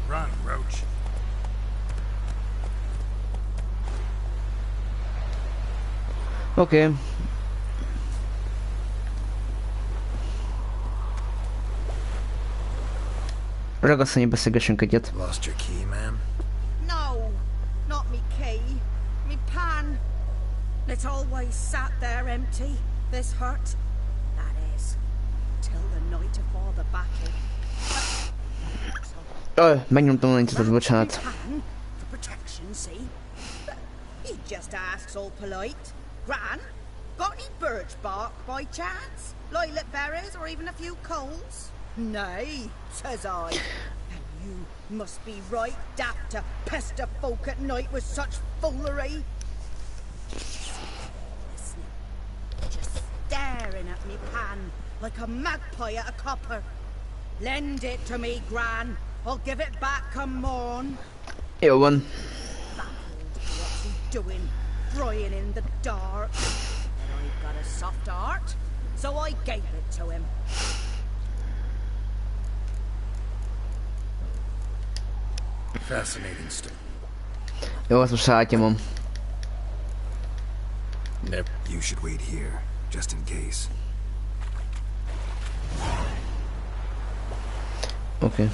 Run, Roach. Oké. Ragasszonyi beszélgessünk egyet. Lost your key, ma'am? No, not me key. Me pan It always sat there empty, this hut. That is, till the night of the battle. Megnyomtam a nincs, bocsánat. For protection, see? He just asks all polite. Gran, got any birch bark by chance? Lilac berries or even a few coals? Nay, says I. And you must be right daft to pester folk at night with such foolery. Listening, just staring at me pan like a magpie at a copper. Lend it to me, Gran. I'll give it back come morn. Jó van. What's he doing? Frying in the dark. But I've got a soft heart, so I gave it to him. Fascinating stuff. Jó, azt most átnyomom. You should wait here, just in case. Okay.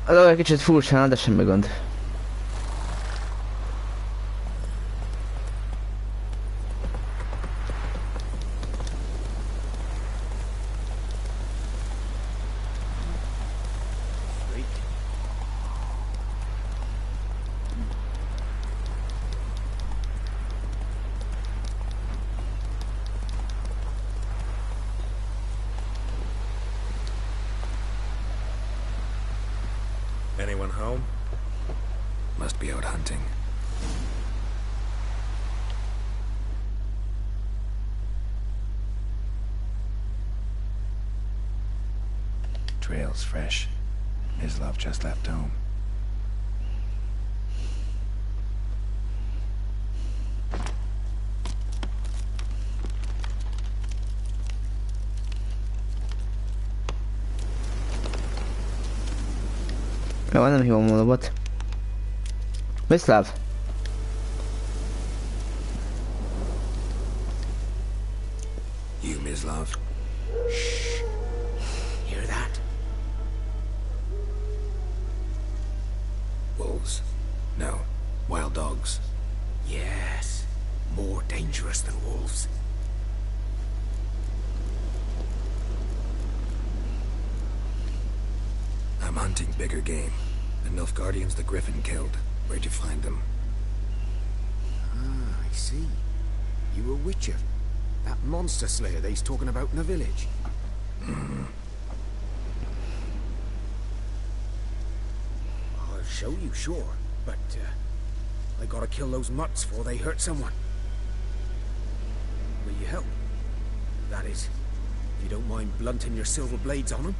Az olyan kicsit furcsán, de semmi gond. Anyone home? Must be out hunting. Trail's fresh. His love just left home. Jó, nem hívom a lobot. Viszláv! You, Mislav? Shh. Hear that? Wolves? No. Wild dogs. Yes. More dangerous than wolves. I'm hunting bigger game. The Nilfgaardians the Griffin killed. Where'd you find them? Ah, I see. You were Witcher. That monster slayer they's talking about in the village. Mm-hmm. I'll show you, sure. But, I gotta kill those mutts before they hurt someone. Will you help? That is, if you don't mind blunting your silver blades on them.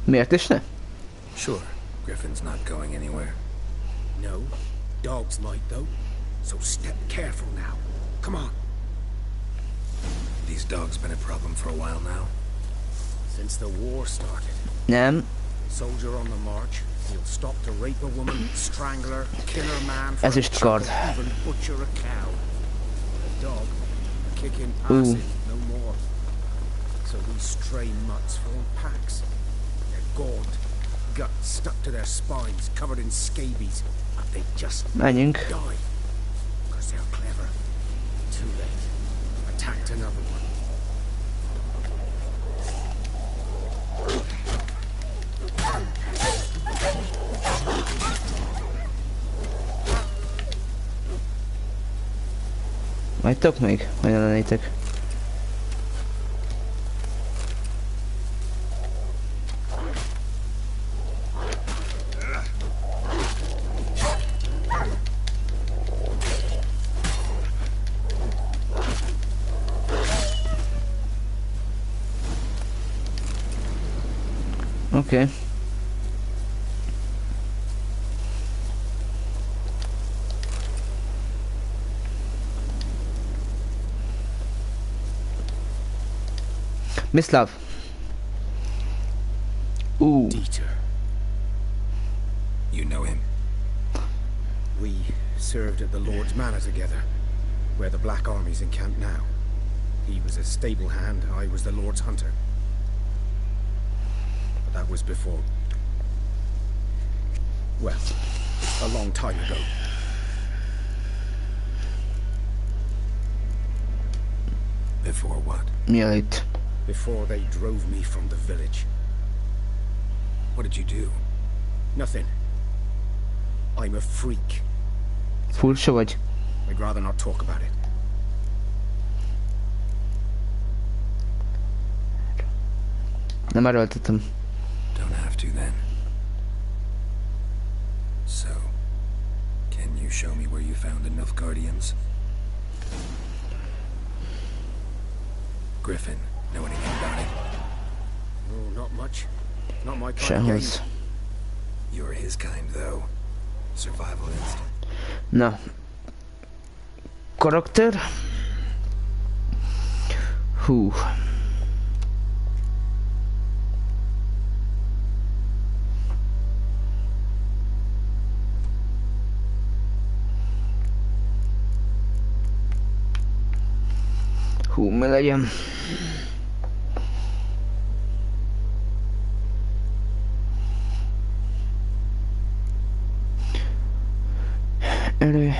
Miért is ne? Sure. Griffin's not going anywhere. No. Dogs might, though. So step careful now. Come on. These dogs been a problem for a while now? Since the war started. Nem. Soldier on the march. He'll stop to rape a woman, strangle her, kill her man, Ez is kard. even butcher a cow. A dog, a kicking acid, no more. So these stray mutts form packs. They're gaunt, guts stuck to their spines, covered in scabies. But they just Menjünk. die. Because they're clever. Too late. Attacked another one. Vagytok még? Vagy jelenítek? Oké. Miss Love. Ooh. Dieter. You know him? We served at the Lord's Manor together, where the Black Army's encamped now. He was a stable hand, I was the Lord's hunter. But that was before... well, a long time ago. Before what? Mielőtt. Before they drove me from the village. What did you do? Nothing. I'm a freak. Furcsa vagy? I'd rather not talk about it. Nem erőltetem. Don't have to then. So, can you show me where you found the Nilfgaardians? Griffin, know anything about it? Oh, not much. Not my kind of game. Sehoz. You're his kind, though. Survival instinct. Na. Karakter. Hú. Hú, mi legyen? Erő.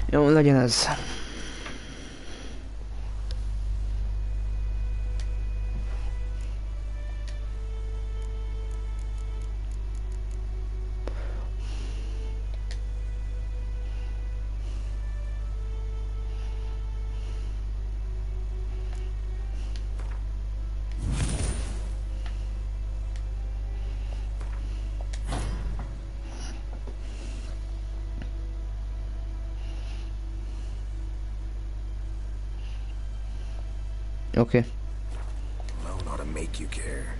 Jó, legyen ez. Okay. Alone ought to make you care.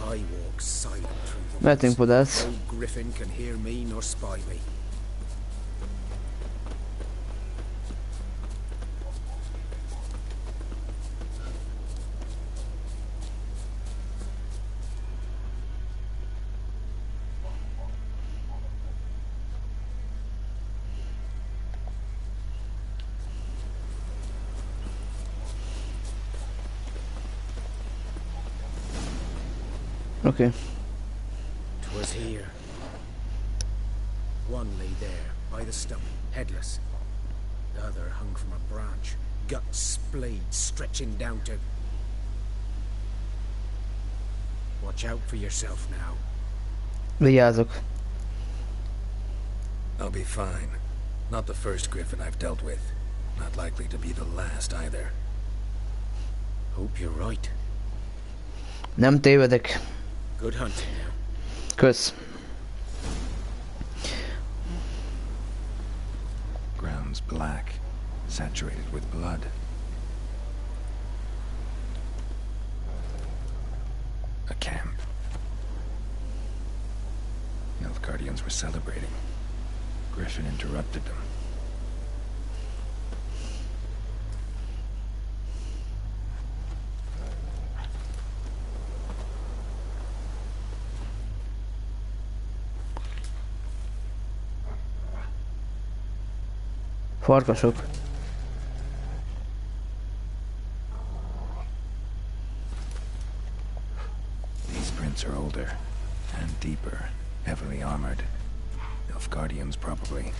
I walk silent through the Mehetünk woods. vadász. No Griffin can hear me nor spy me. Okay. 'Twas here. One lay there, by the stump, headless. The other hung from a branch, guts splayed, stretching down to... Watch out for yourself now. Vigyázok. I'll be fine. Not the first Griffin I've dealt with. Not likely to be the last either. Hope you're right. Nem tévedek. Good hunting now. Kösz. Ground's black, saturated with blood. A camp. Nilfgaardians were celebrating. Griffin interrupted them. Farkasok. These prints are older and deeper, heavily armored. Nilfgaardians, probably.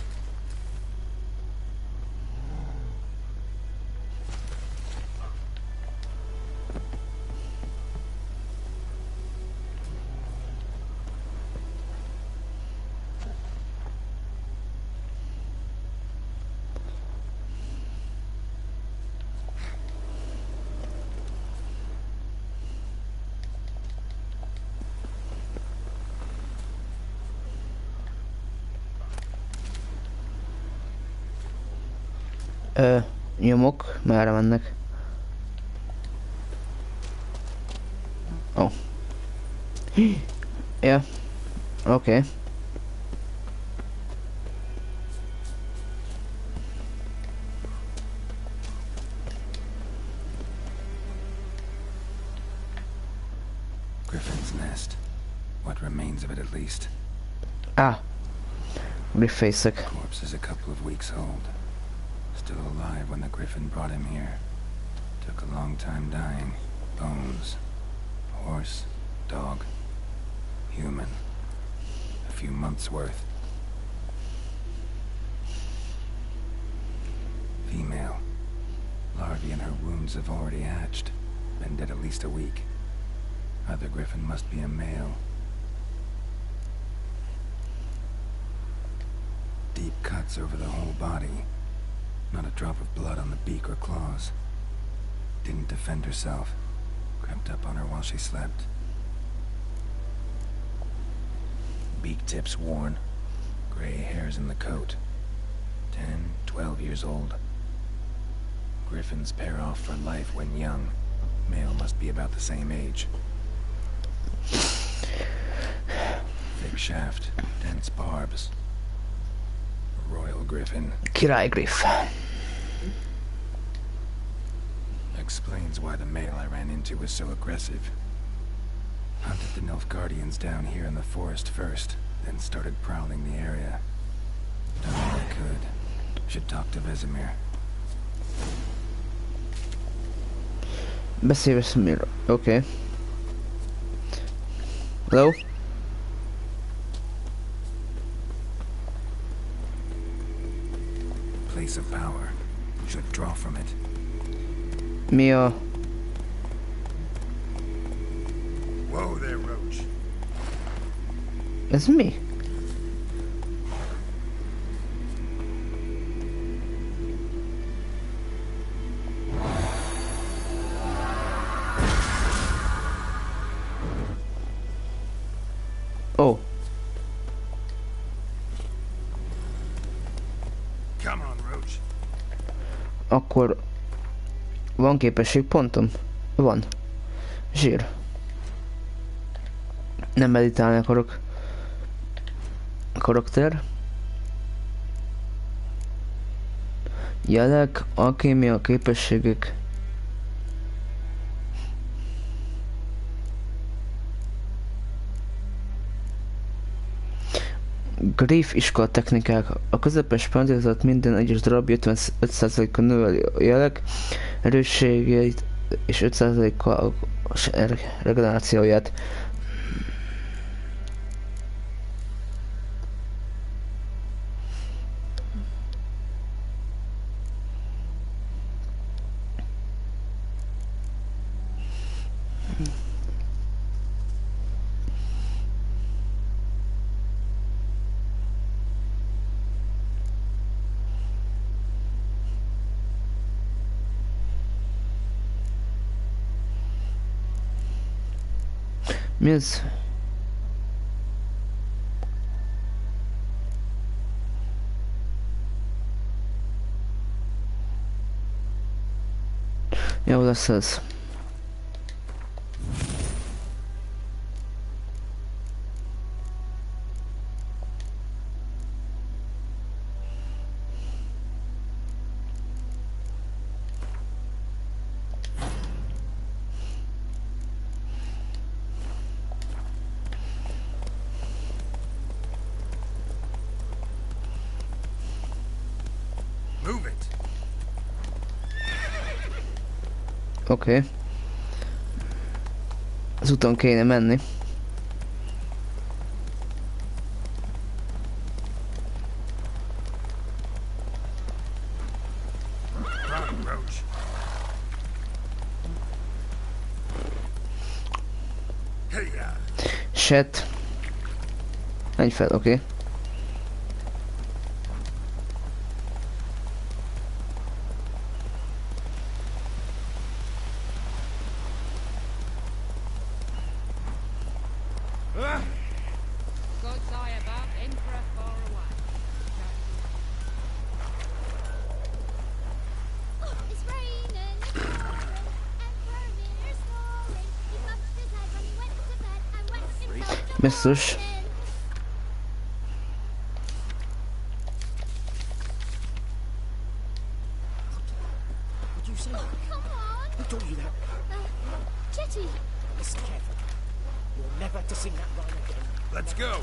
Nyomok, merre mennek? Oh. Ja, oké. Griffin's nest. What remains of it at least. Ah. Griffészek. Corpse is a couple of weeks old. Still alive when the griffin brought him here. Took a long time dying. Bones. Horse. Dog. Human. A few months worth. Female. Larvae in her wounds have already hatched. Been dead at least a week. Other griffin must be a male. Deep cuts over the whole body. Not a drop of blood on the beak or claws. Didn't defend herself. Crept up on her while she slept. Beak tips worn. Gray hairs in the coat. 10, 12 years old. Griffins pair off for life when young. Male must be about the same age. Thick shaft, dense barbs. Royal griffin. Királygriff. Explains why the male I ran into was so aggressive. Hunted the Nilfgaardians down here in the forest first, then started prowling the area. Done what I could. Should talk to Vesemir. Beszélj Vesemir. Okay. Hello? Place of power. Should draw from it. Mi a... Whoa there, Roach. Ez mi? Oh. Come on, Roach. Akkor van képességpontom? Van. Zsír. Nem meditálni akarok. Karakter. Jelek, alkémia, képességek. Griff iskola technikák. A közepes pendezat minden egyes darab 55%-kal növeli a jelek erősségeit és 5%-kal regenerációját. Mi ez? Jó lesz ez. Oké. Az úton kéne menni. Shit. Menj fel, oké. Messzus. Let's go.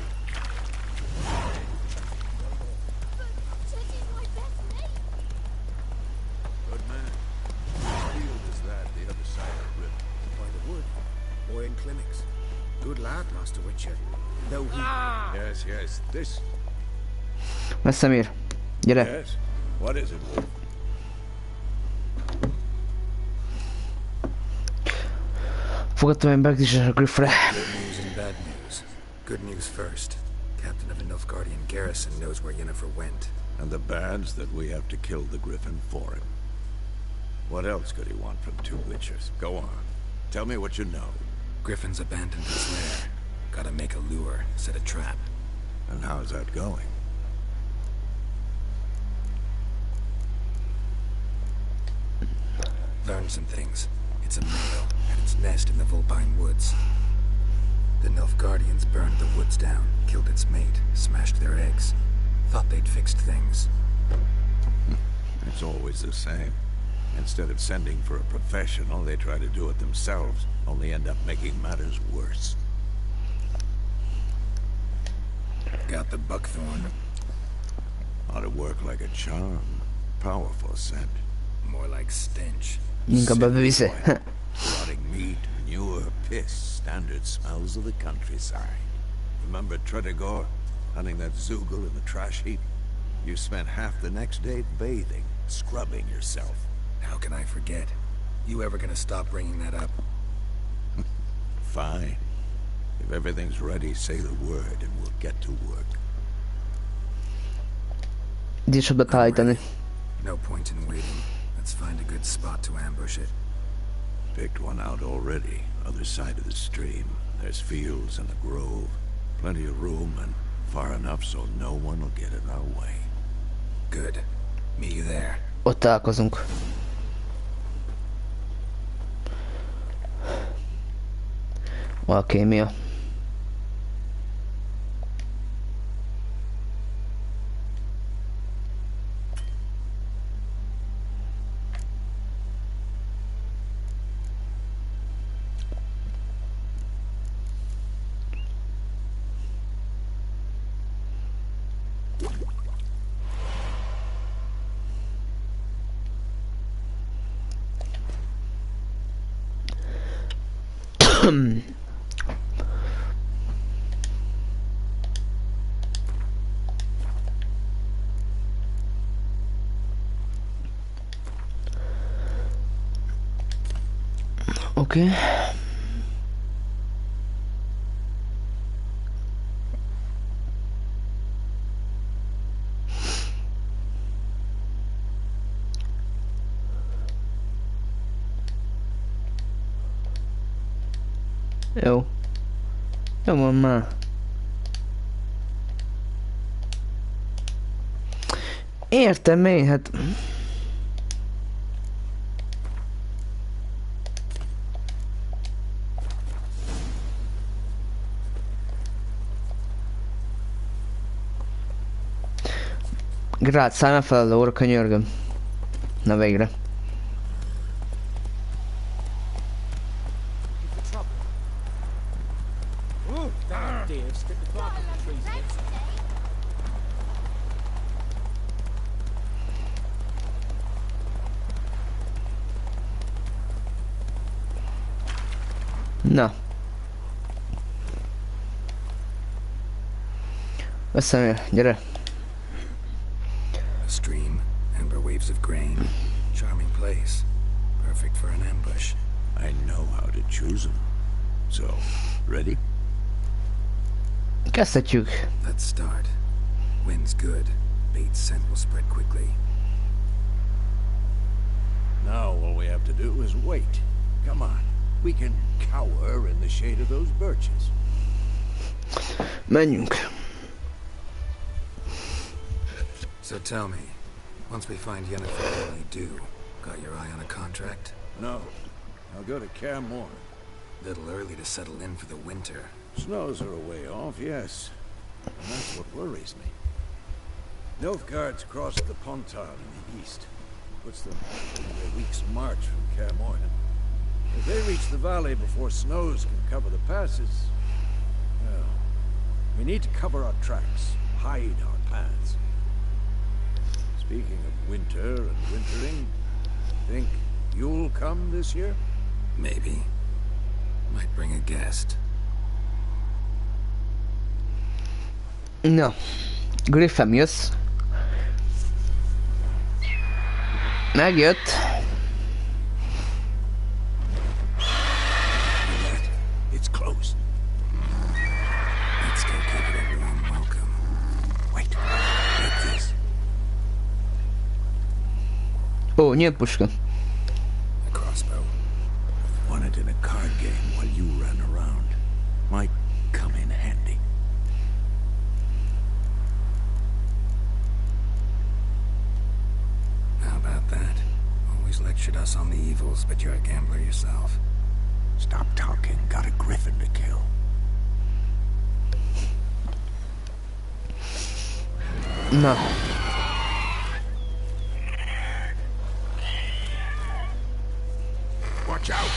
Good man. What field is that, the other side of the river? By the wood. Boy in clinics. Good lad, Master Witcher. Though he... Yes, yes, this... Messze gyere. Yes? What is it, Wolf? Fogadtam embert is a Griffre. Good news and bad news. Good news first. Captain of the Nilfgaardian garrison knows where Yennefer went. And the bad's that we have to kill the Griffin for him. What else could he want from two witchers? Go on. Tell me what you know. Griffin's abandoned his lair. Gotta make a lure, set a trap. And how's that going? Learned some things. It's a male, and its nest in the Vulpine Woods. The Nilfgaardians burned the woods down, killed its mate, smashed their eggs. Thought they'd fixed things. It's always the same. Instead of sending for a professional, they try to do it themselves, only end up making matters worse. Got the buckthorn. Ought to work like a charm. Powerful scent. More like stench. Rotting meat, manure, piss, standard smells of the countryside. Remember Tredegor, hunting that Zoogle in the trash heap? You spent half the next day bathing, scrubbing yourself. How can I forget? You ever gonna stop bringing that up? Fine. If everything's ready, say the word and we'll get to work. No point in waiting. Let's find a good spot to ambush it. Picked one out already, other side of the stream. There's fields and a grove. Plenty of room and far enough so no one will get in our way. Good. Meet you there. Ott találkozunk. Alkémia. Okay. Jó. Jó van már. Értem én, hát... Grát, szállj fel a lóra, könyörgöm. Na végre. Na. Összemér, gyere. A stream, amber waves of grain. Charming place. Perfect for an ambush. I know how to choose them. So, ready? Kezdhetjük. Let's start. Wind's good. Bait scent will spread quickly. Now all we have to do is wait. Come on. We can cower in the shade of those birches. Menjünk. So tell me, once we find Yennefer, what will you do? Got your eye on a contract? No. I'll go to Kaer Morhen. Little early to settle in for the winter. Snows are a way off, yes. And that's what worries me. Nilfgaard's crossed the Pontar in the east. Puts them only a week's march from Kaer Morhen. If they reach the valley before snows can cover the passes, well, we need to cover our tracks, hide our paths. Speaking of winter and wintering, think you'll come this year? Maybe. Might bring a guest. Na, Griffem, jössz? Megjött. It's close. Let's go give it a warm welcome. Wait, get this. Ó, nyílpuska. A crossbow. Won it in a card game while you ran around. Might come in handy. How about that? Always lectured us on the evils, but you're a gambler yourself. Stop talking. Got a griffin to kill. Na. Watch out!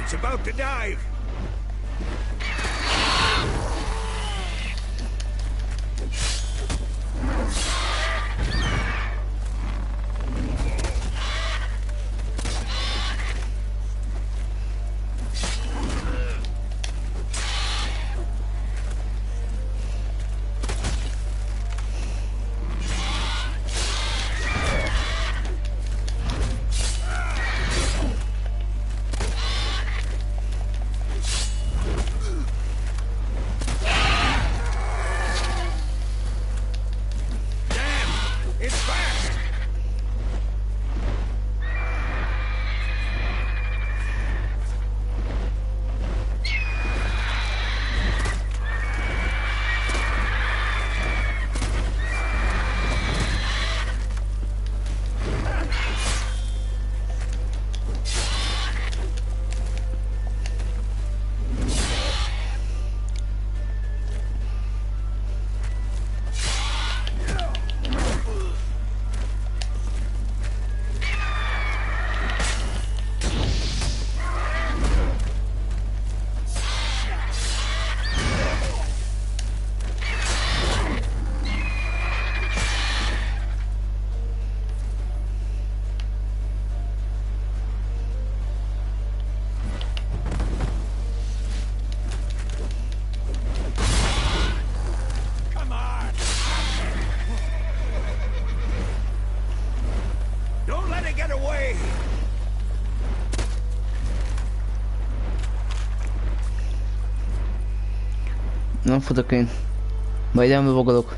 It's about to dive! Nem futok én. Majd nem fogadok.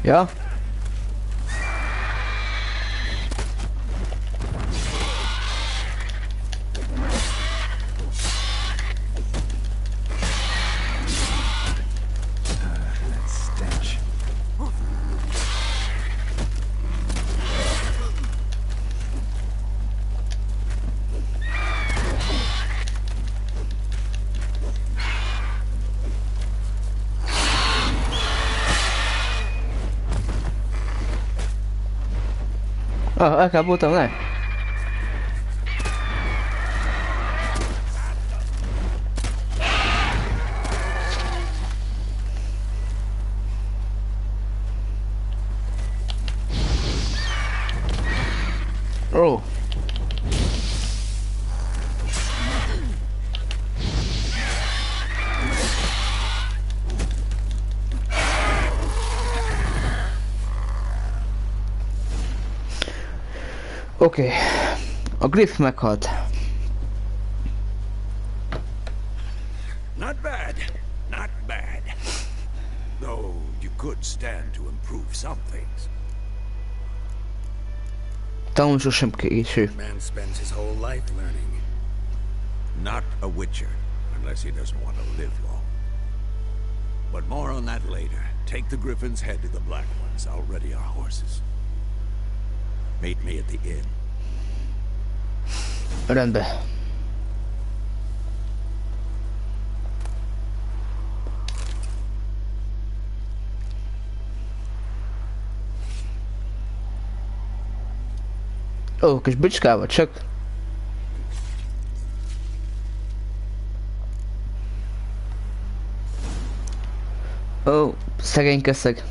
Ja? Elkábultam le. Oh. Oké. A Griff meghalt. Not bad. Not bad. Though you could stand to improve some things. Talán sosem késő. Man spends his whole life learning. Not a witcher, unless he doesn't want to live long. But more on that later. Take the Griffin's head to the Black Ones. I'll ready our horses. Meet me at the inn. Rendben. Ó, kis bicskával csak. Ó, szegény közeg.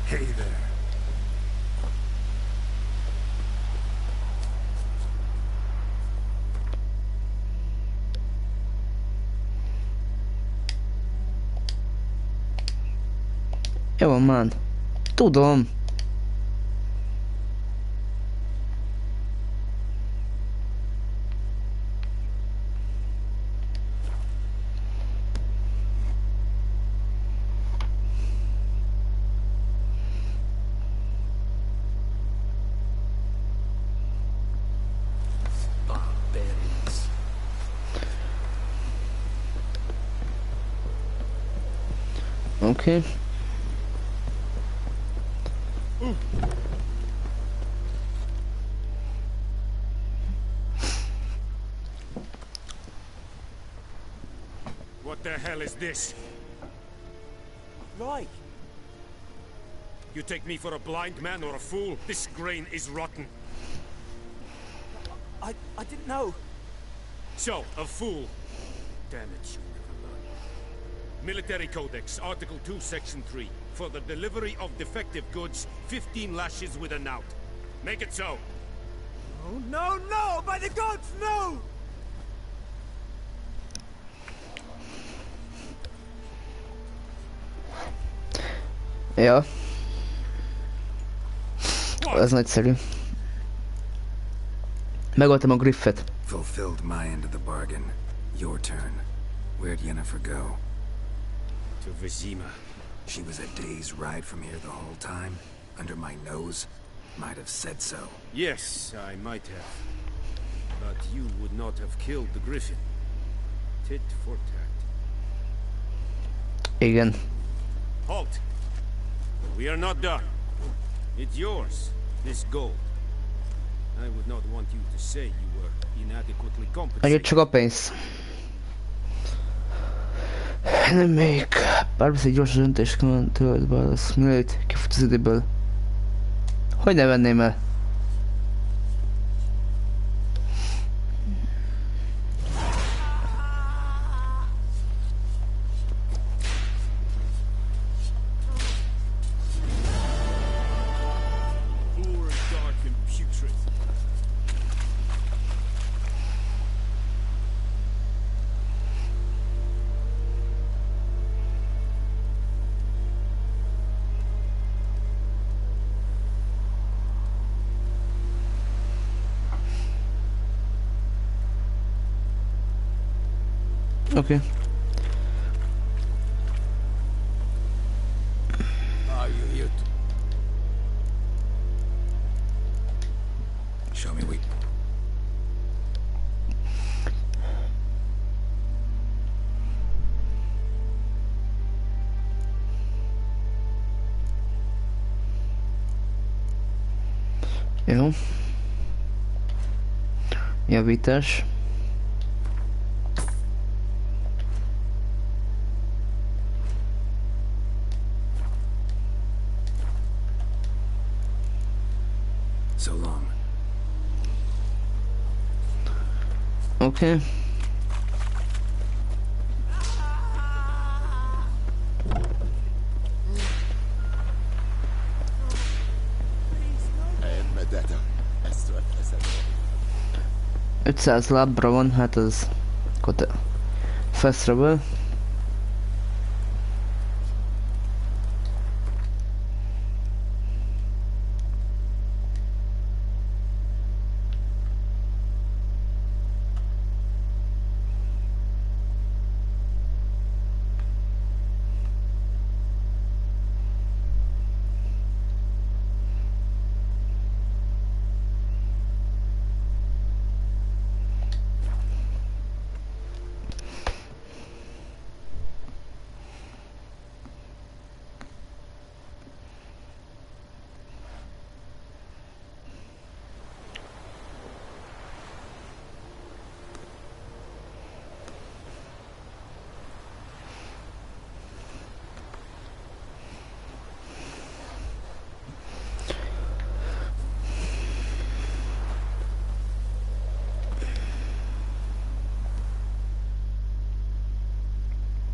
Hey there. Jó van, man. Tudom. Oké. What the hell is this? Right. You take me for a blind man or a fool? This grain is rotten. I didn't know. So, a fool. Damn it, you never learn. Military Codex, Article 2, Section 3. For the delivery of defective goods, 15 lashes with a knout. Make it so. Oh, no, no! By the gods, no! Ja. Ez nagyszerű. Megöltem a Griffet. Fulfilled my end of the bargain. Your turn. Where'd Yennefer go? To Vizima. She was a day's ride from here the whole time? Under my nose? Might have said so. Yes, I might have. But you would not have killed the Griffin. Tit for tat. Igen. Halt! We are not done. It's yours, this gold. I would not want you to say you were inadequately compensated. Annyit csak a pénz. Nem még. Bármilyen gyors döntést kell tőled válasz. Mielőtt kifut az időből. Hogy ne venném el? Okay. Are you here? Show me we. Jó. Javítás. So long. Okay. Medeta. Ezt veszed. 500 lábra van, hát az... Feszreből.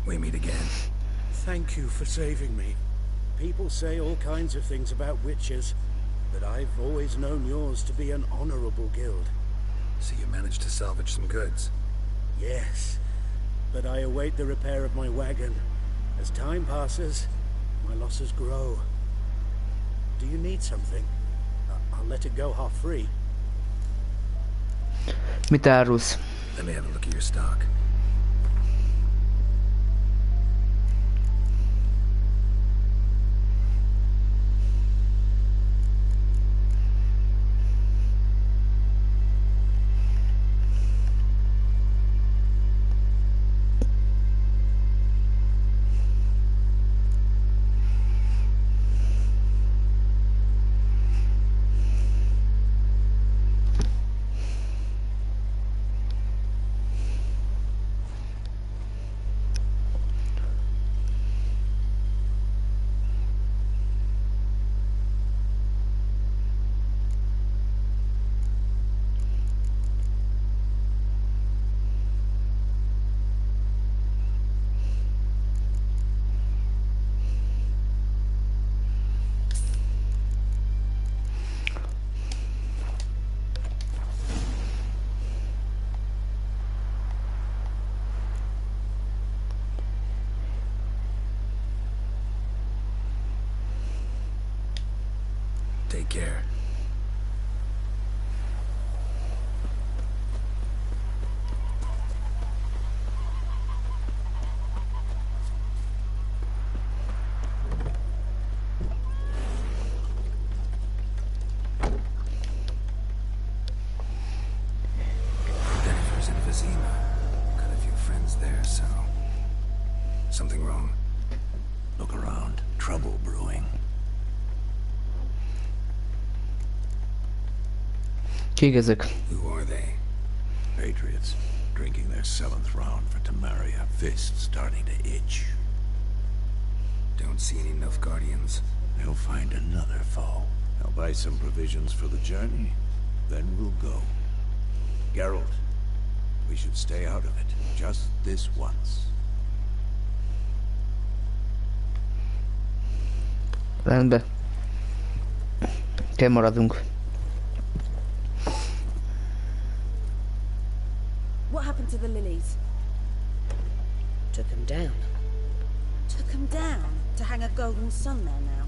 We meet again. Thank you for saving me. People say all kinds of things about witches, but I've always known yours to be an honorable guild. So you managed to salvage some goods? Yes, but I await the repair of my wagon. As time passes, my losses grow. Do you need something? I'll let it go half free. Mit árulsz? Let me have a look at your stock. Take care. Jennifer's in Vizima. Got a few friends there, so... Something wrong? Look around. Trouble brewing. Kik ezek? Who are they? Patriots. Drinking their 7th round for Tamaria. Fists starting to itch. Don't see any Nilfgaardians. They'll find another foe. I'll buy some provisions for the journey. Then we'll go. Geralt, we should stay out of it. Just this once. Rendben. Kell maradunk. What happened to the lilies? Took them down. Took them down to hang a golden sun there now.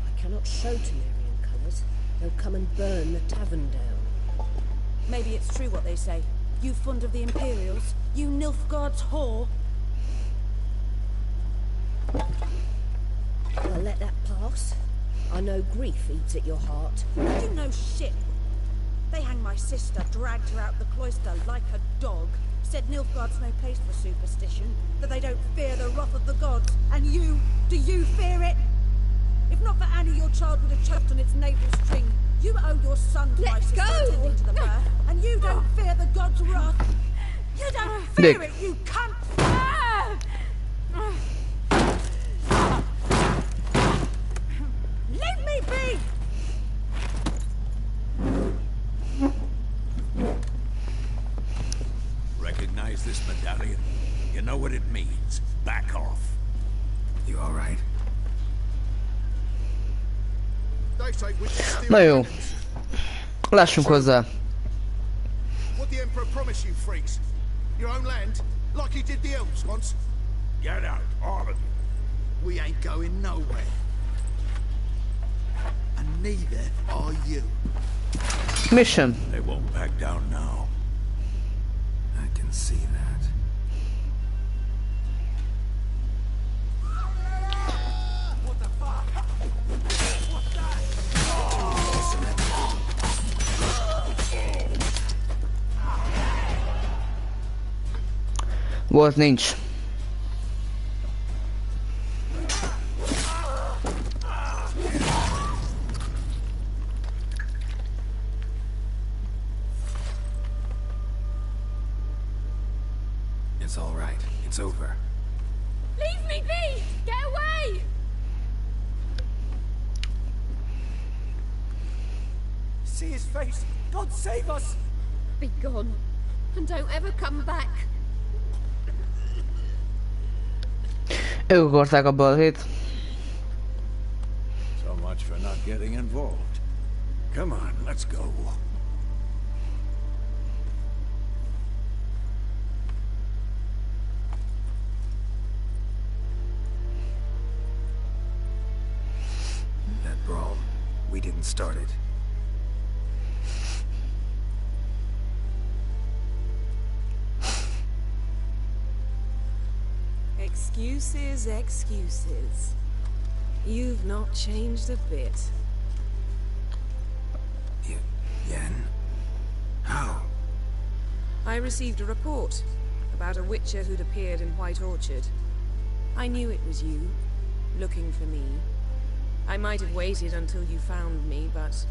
I cannot show Temerian colours. They'll come and burn the tavern down. Maybe it's true what they say. You fond of the Imperials? You Nilfgaard's whore? I'll let that pass. I know grief eats at your heart. You know shit. They hanged my sister, dragged her out the cloister like a dog. Said Nilfgaard's no place for superstition, that they don't fear the wrath of the gods. And you, do you fear it? If not for Annie, your child would have choked on its navel string. You owe your son to my sister attending to the birth, and you don't fear the gods' wrath. You don't fear it, you cunt! civilian. You know what it means. Back off. You all right? Na jó. Lássunk hozzá. What the Emperor promised you, freaks? Your own land, like he did the elves once. Get out, all of you. We ain't going nowhere. And neither are you. Mission. They won't back down now. I can see that. What the fuck? What's that? Volt nincs. It's all right. It's over. Leave me be! Get away! See his face! God save us! Be gone. And don't ever come back. Ők akarták a balhét. So much for not getting involved. Come on, let's go. That brawl, we didn't start it. Excuses, excuses. You've not changed a bit. Yen? How? I received a report about a witcher who'd appeared in White Orchard. I knew it was you, looking for me. I might have waited until you found me, but...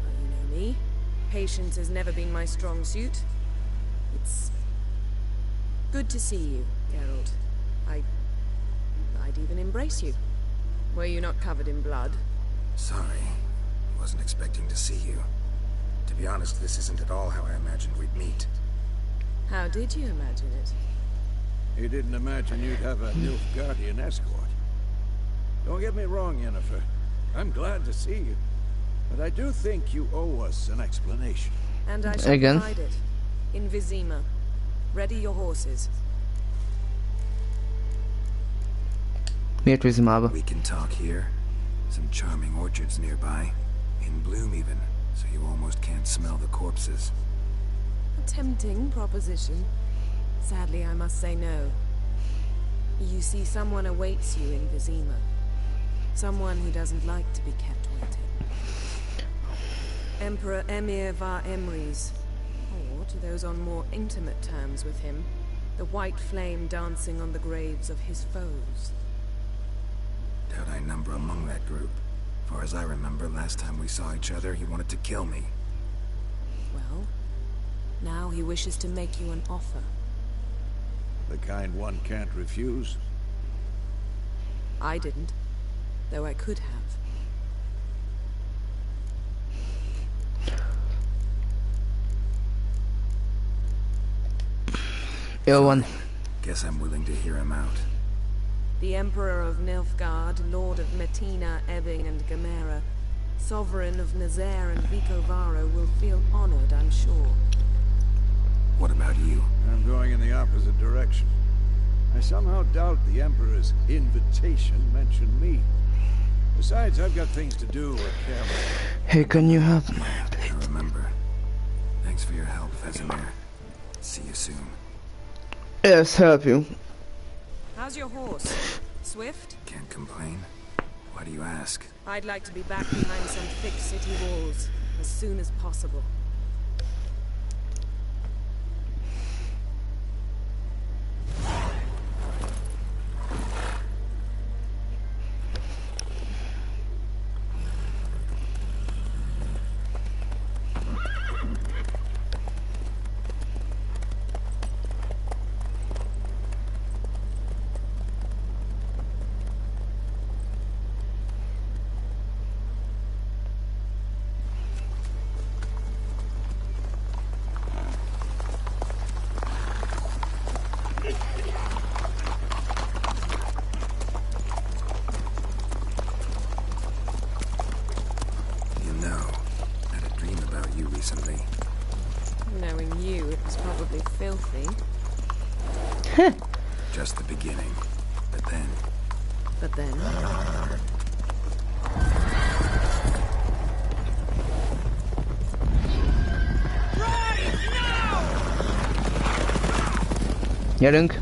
well, you know me. Patience has never been my strong suit. It's... good to see you, Geralt. I'd even embrace you. Were you not covered in blood? Sorry. Wasn't expecting to see you. To be honest, this isn't at all how I imagined we'd meet. How did you imagine it? You didn't imagine you'd have a Nilfgaardian escort. Don't get me wrong, Yennefer. I'm glad to see you. But I do think you owe us an explanation. And I shall provide it. In Vizima. Ready your horses. Miért Vizimába? We can talk here. Some charming orchards nearby. In bloom even, so you almost can't smell the corpses. A tempting proposition. Sadly, I must say no. You see, someone awaits you in Vizima. Someone who doesn't like to be kept waiting. Emperor Emir var Emrys. Or, to those on more intimate terms with him, the white flame dancing on the graves of his foes. Doubt I number among that group. Far as I remember, last time we saw each other, he wanted to kill me. Well, now he wishes to make you an offer. The kind one can't refuse. I didn't, though I could have. Jó van. Guess I'm willing to hear him out. The Emperor of Nilfgaard, Lord of Metina, Ebbing and Gamera, Sovereign of Nazaire and Vicovaro will feel honored, I'm sure. What about you? I'm going in the opposite direction. I somehow doubt the Emperor's invitation mentioned me. Besides, I've got things to do or care about. Hey, can you help me? I remember. Thanks for your help, Vesemir. See you soon. Yes, help you. How's your horse? Swift? Can't complain. Why do you ask? I'd like to be back behind some thick city walls as soon as possible. Just the beginning. But then... But then... Gyerünk!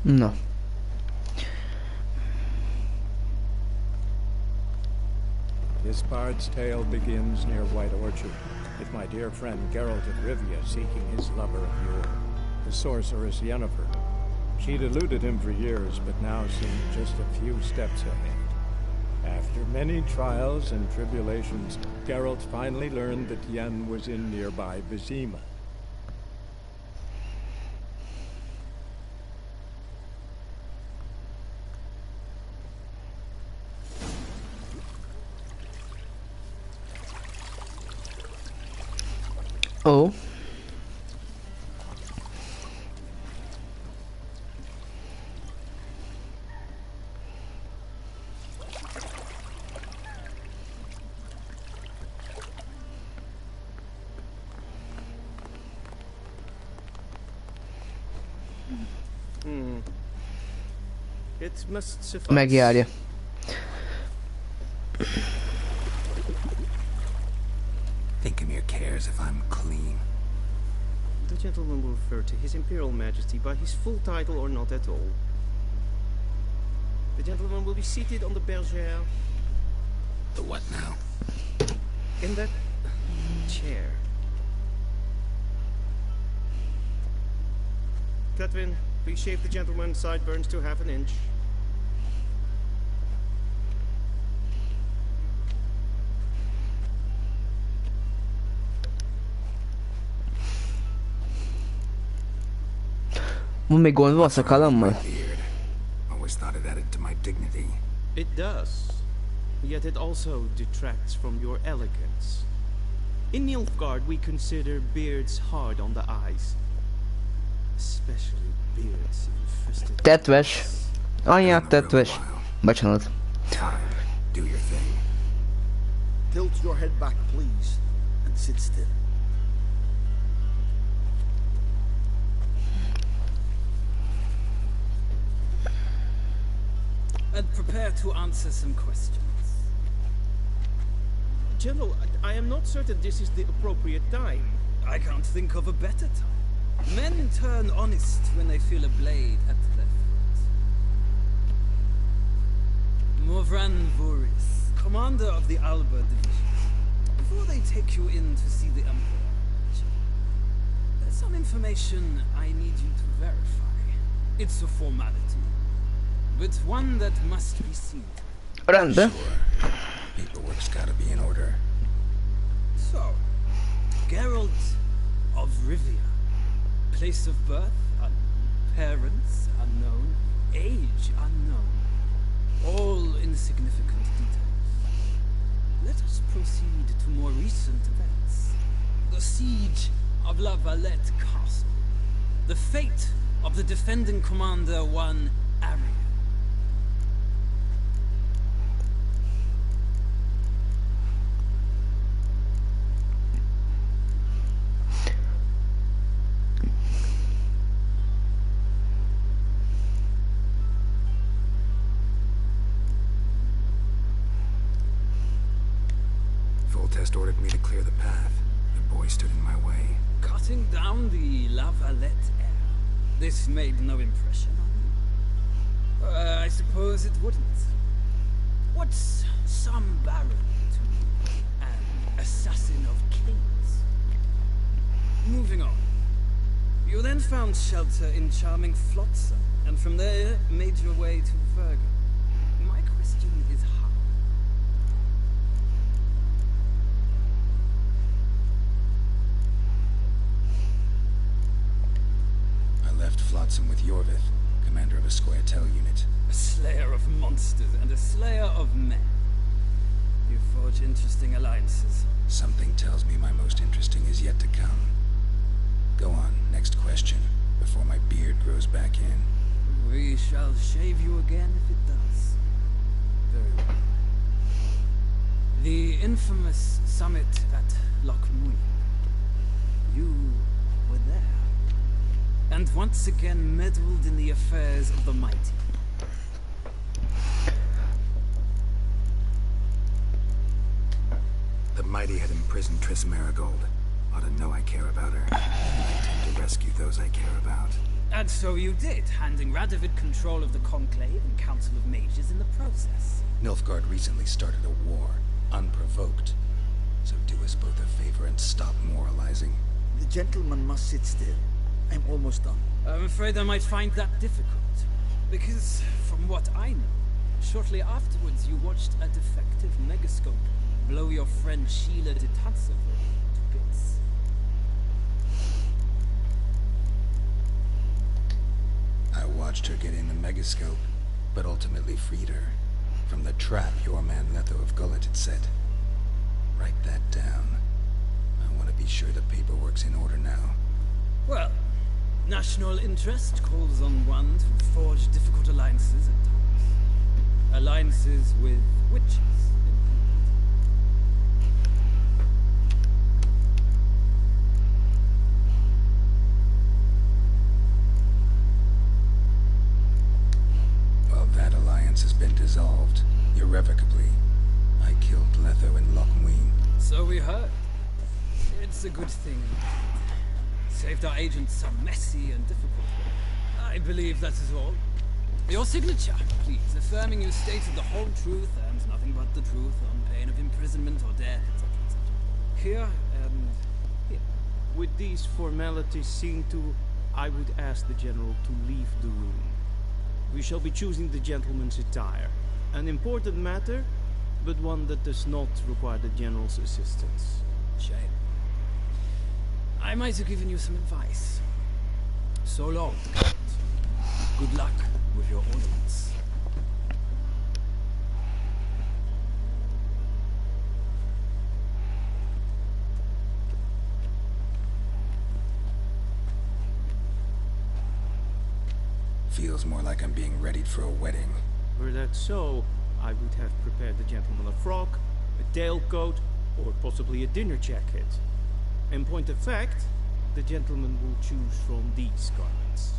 No. This bard's tale begins near White Orchard, with my dear friend Geralt of Rivia seeking his lover of yore, the sorceress Yennefer. She'd eluded him for years, but now seemed just a few steps ahead. After many trials and tribulations, Geralt finally learned that Yen was in nearby Vizima. Oh. It must suffice. Megjárja. Thinkamere cares if I'm clean. The gentleman will refer to His Imperial Majesty by his full title or not at all. The gentleman will be seated on the bergère. The what now? In that chair. Catwin, please shave the gentleman's sideburns to half an inch. Van még gond van a szakallammal? Always thought it added to my dignity. It does. Yet it also detracts from your elegance. In Nilfgaard we consider beards hard on the eyes. Especially beards infested. Tetves. Anyát tetves. Bocsánat. Do your thing. Tilt your head back, please, and sit still. And prepare to answer some questions. General, I am not certain this is the appropriate time. I can't think of a better time. Men turn honest when they feel a blade at their foot. Morvran Voris, commander of the Alba Division. Before they take you in to see the Emperor, there's some information I need you to verify. It's a formality, but one that must be seen. Rendben. Sure. Paperwork's gotta be in order. So, Geralt of Rivia. Place of birth unknown. Parents unknown. Age unknown. All insignificant details. Let us proceed to more recent events. The siege of La Valette Castle. The fate of the defending commander, one Arian. Test ordered me to clear the path. The boy stood in my way. Cutting down the La Valette heir. This made no impression on you? I suppose it wouldn't. What's some baron to an assassin of kings? Moving on. You then found shelter in charming Flotsam, and from there made your way to Virgo. My question is how? I left Flotsam with Yorvith, commander of a Scoia'tael unit. A slayer of monsters and a slayer of men. You forge interesting alliances. Something tells me my most interesting is yet to come. Go on, next question, before my beard grows back in. We shall shave you again if it does. Very well. The infamous summit at Loch Muir. You were there. And once again meddled in the affairs of the mighty. The mighty had imprisoned Triss Marigold. Ought to know I care about her. I tend to rescue those I care about. And so you did, handing Radovid control of the Conclave and Council of Mages in the process. Nilfgaard recently started a war, unprovoked. So do us both a favor and stop moralizing. The gentleman must sit still. I'm almost done. I'm afraid I might find that difficult. Because, from what I know, shortly afterwards you watched a defective megascope blow your friend Sheila de Tatzevel to bits. I watched her get in the megascope, but ultimately freed her from the trap your man Letho of Gullet had set. Write that down. I want to be sure the paperwork's in order now. Well, national interest calls on one to forge difficult alliances at times. Alliances with witches. Has been dissolved, irrevocably. I killed Letho in Loch Muir. So we heard. It's a good thing. Saved our agents some messy and difficult work. I believe that is all. Your signature, please, affirming you stated the whole truth and nothing but the truth on pain of imprisonment or death, etc., etc. Here and here. With these formalities seen to, I would ask the General to leave the room. We shall be choosing the gentleman's attire. An important matter, but one that does not require the General's assistance. Shame. I might have given you some advice. So long, Count. Good luck with your ornaments. Feels more like I'm being readied for a wedding. Were that so, I would have prepared the gentleman a frock, a tailcoat, or possibly a dinner jacket. In point of fact, the gentleman will choose from these garments.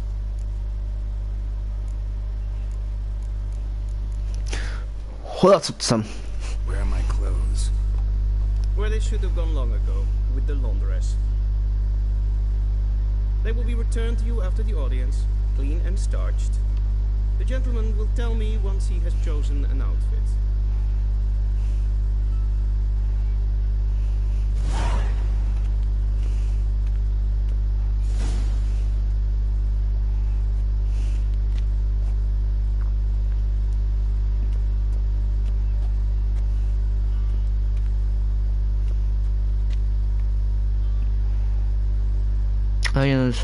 Where are my clothes? Where they should have gone long ago, with the laundress. They will be returned to you after the audience, clean and starched. The gentleman will tell me once he has chosen an outfit. Hayır.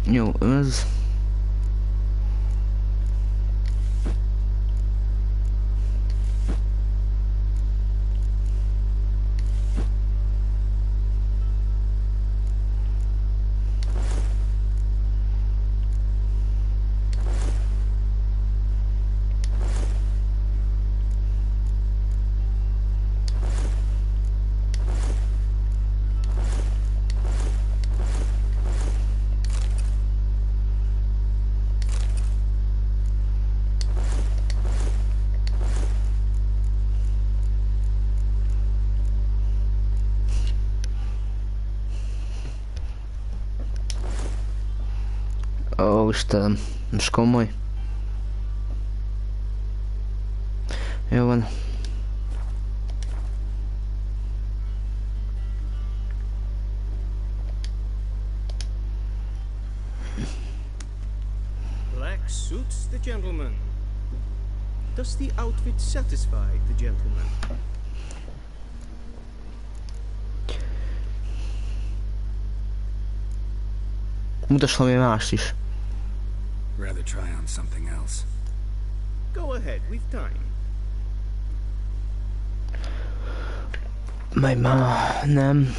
Jó, ez... Ó, Istenem, most komoly. Jó van. Black suits the gentleman. Does the outfit satisfy the gentleman? Mutass valami mást is. Rather try on something else. Go ahead, we've time. Majd már nem.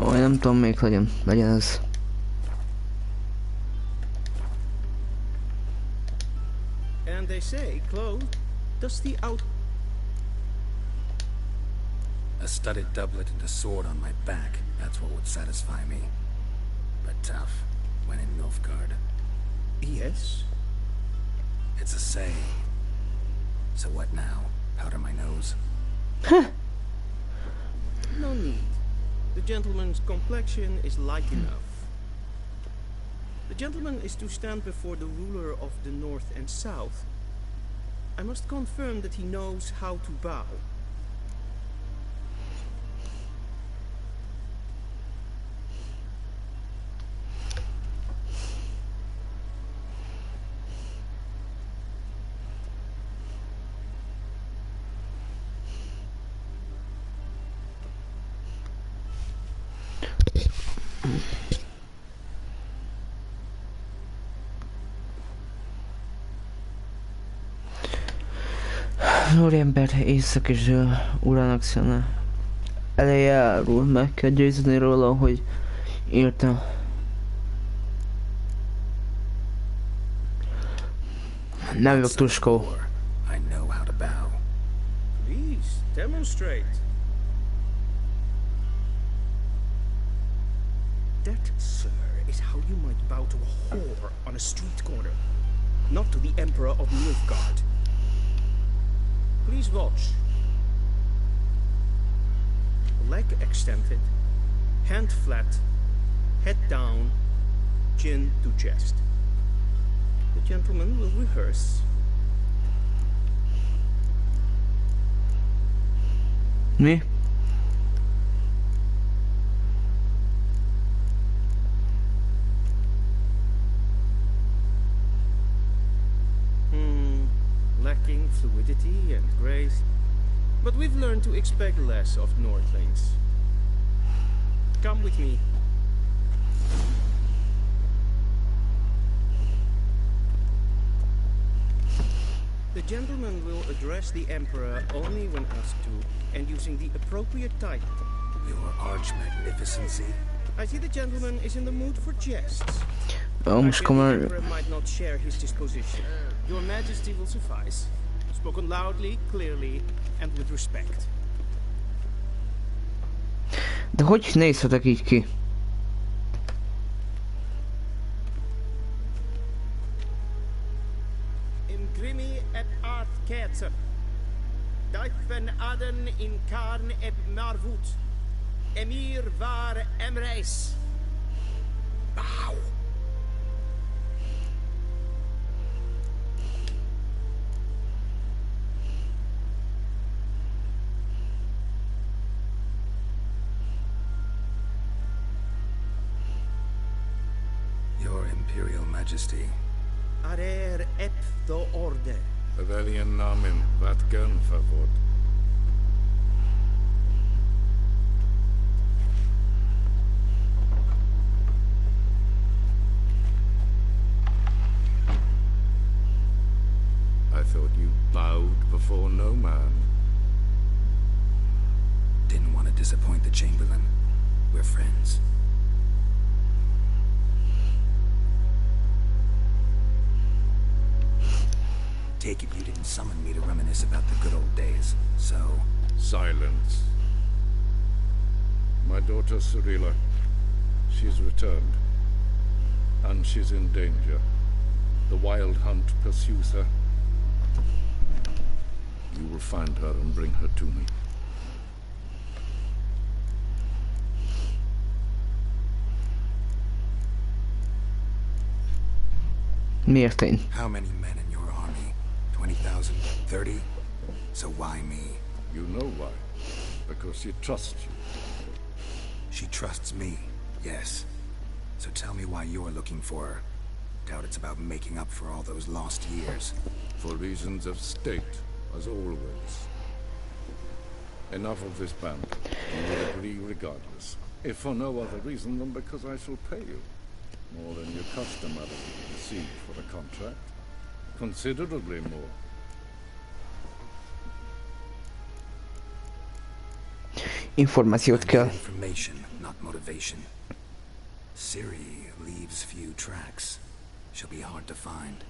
Ó, én nem tudom, még legyen ez. And they say, Chloe, does the out... A studded doublet and a sword on my back, that's what would satisfy me. But tough, when in Nilfgaard. Yes? It's a saying. So what now? Powder my nose? No need. The gentleman's complexion is light enough. The gentleman is to stand before the ruler of the North and South. I must confirm that he knows how to bow. Úriember éjszak és urának szene eleje árul, meg kell győzni róla, hogy írtam. Nem vagyok tuskó. Please, demonstrate. That, sir, is how you might bow to a whore on a street corner, not to the Emperor of Nilfgaard. Please watch. Leg extended, hand flat, head down, chin to chest. The gentleman will rehearse. Mi? Lacking fluidity and grace, but we've learned to expect less of Northlings. Come with me. The gentleman will address the Emperor only when asked to, and using the appropriate title. Your Arch-Magnificency? I see the gentleman is in the mood for jests. Most The Emperor might not share his disposition. Your Majesty will suffice. Spoken loudly, clearly, and with respect. De hogy nézhetek így ki? Imgrimi et art kerzer. Duiven aden in karn eb marvut. Emir var emreis. Bow. Your Imperial Majesty. Arer ep do orde. Rebellion namen, wat gern favor. words. Take it you didn't summon me to reminisce about the good old days, so... Silence. My daughter Cirilla, she's returned. And she's in danger. The wild hunt pursues her. You will find her and bring her to me. Miért én? How many men in your army? 20,000? 30? So why me? You know why. Because she trusts you. She trusts me, yes. So tell me why you're looking for her. Doubt it's about making up for all those lost years. For reasons of state, as always. Enough of this band. You will agree regardless. If for no other reason than because I shall pay you. More than you customarily receive for a contract. Considerably more. Információt kell. Information, not motivation. Ciri leaves few tracks. She'll be hard to find.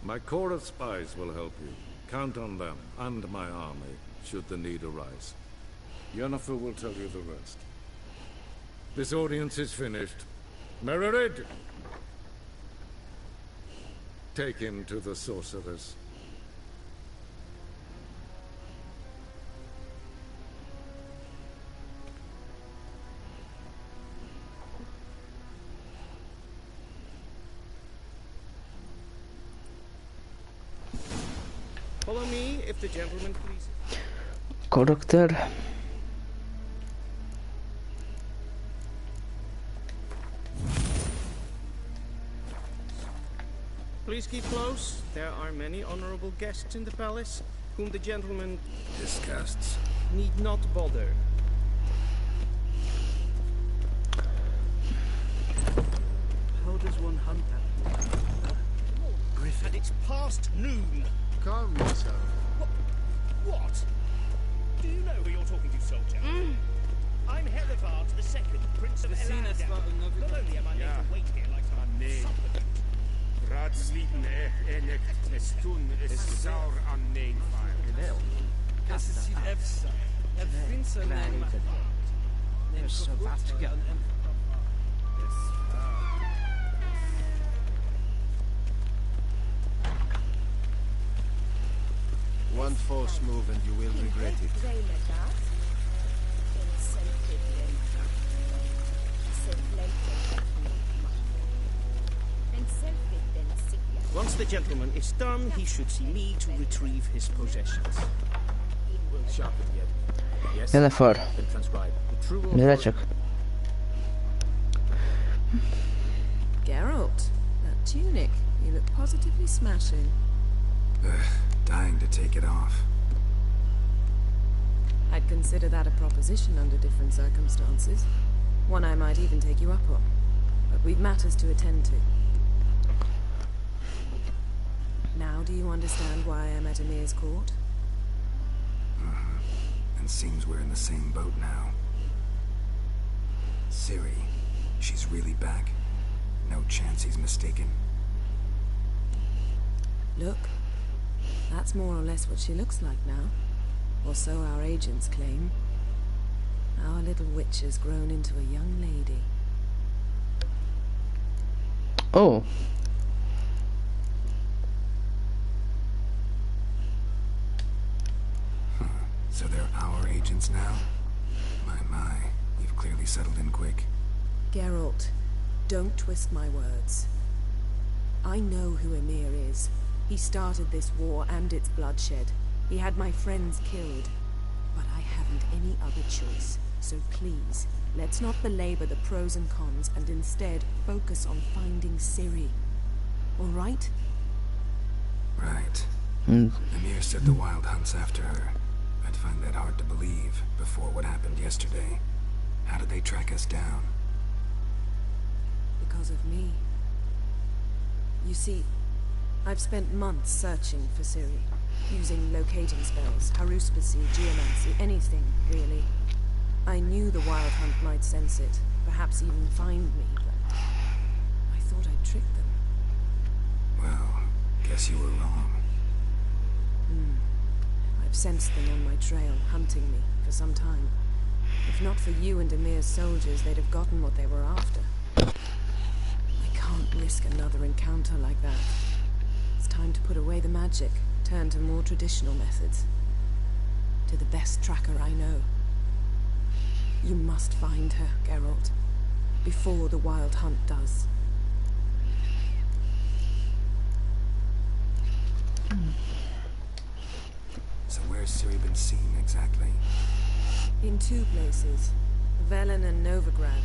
My corps of spies will help you. Count on them, and my army, should the need arise. Yennefer will tell you the rest. This audience is finished. Mererid! Take him to the sorceress. Follow me, if the gentleman pleases. Karakter. Please keep close. There are many honorable guests in the palace, whom the gentleman disgusts need not bother. How does one hunt that? Griffin, it's past noon. Calm yourself. What? Do you know who you're talking to, soldier? I'm Helivard II, Prince of Elandel. Not only am I made to wait here like some supplicant. Raadsliden enig estun is saur an negenfire. Das ist die Efsa. Finster name. There's so much to go. One false move and you will regret it. Once the gentleman is done, he should see me to retrieve his possessions. We'll sharpen yet. Yes. Yennefer. Been transcribed. The true Mire csak. Geralt, that tunic, you look positively smashing. Dying to take it off. I'd consider that a proposition under different circumstances. One I might even take you up on. But we've matters to attend to. Now do you understand why I'm at Emir's court? And seems we're in the same boat now. Ciri, she's really back. No chance he's mistaken. Look, that's more or less what she looks like now. Or so our agents claim. Our little witch has grown into a young lady. Oh. So they're our agents now? My, you've clearly settled in quick. Geralt, don't twist my words. I know who Emir is. He started this war and its bloodshed. He had my friends killed. But I haven't any other choice. So please, let's not belabor the pros and cons and instead focus on finding Ciri. All right? Right. Emir said the Wild hunt's after her. I'd find that hard to believe before what happened yesterday. How did they track us down? Because of me. You see, I've spent months searching for Ciri, using locating spells, haruspicy, geomancy, anything, really. I knew the Wild Hunt might sense it, perhaps even find me, but I thought I'd tricked them. Well, guess you were wrong. I've sensed them on my trail, hunting me, for some time. If not for you and Emir's soldiers, they'd have gotten what they were after. I can't risk another encounter like that. It's time to put away the magic, turn to more traditional methods. To the best tracker I know. You must find her, Geralt, before the Wild Hunt does. So where's Ciri been seen exactly? In two places, Velen and Novigrad.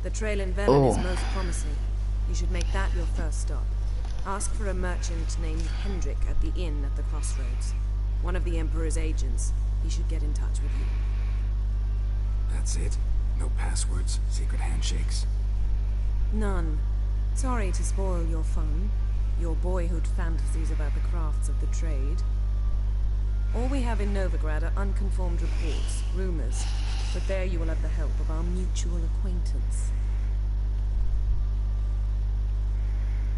The trail in Velen is most promising. You should make that your first stop. Ask for a merchant named Hendrik at the inn at the crossroads. One of the Emperor's agents. He should get in touch with you. That's it? No passwords, secret handshakes? None. Sorry to spoil your fun, your boyhood fantasies about the crafts of the trade. All we have in Novigrad are unconfirmed reports, rumors, but there you will have the help of our mutual acquaintance.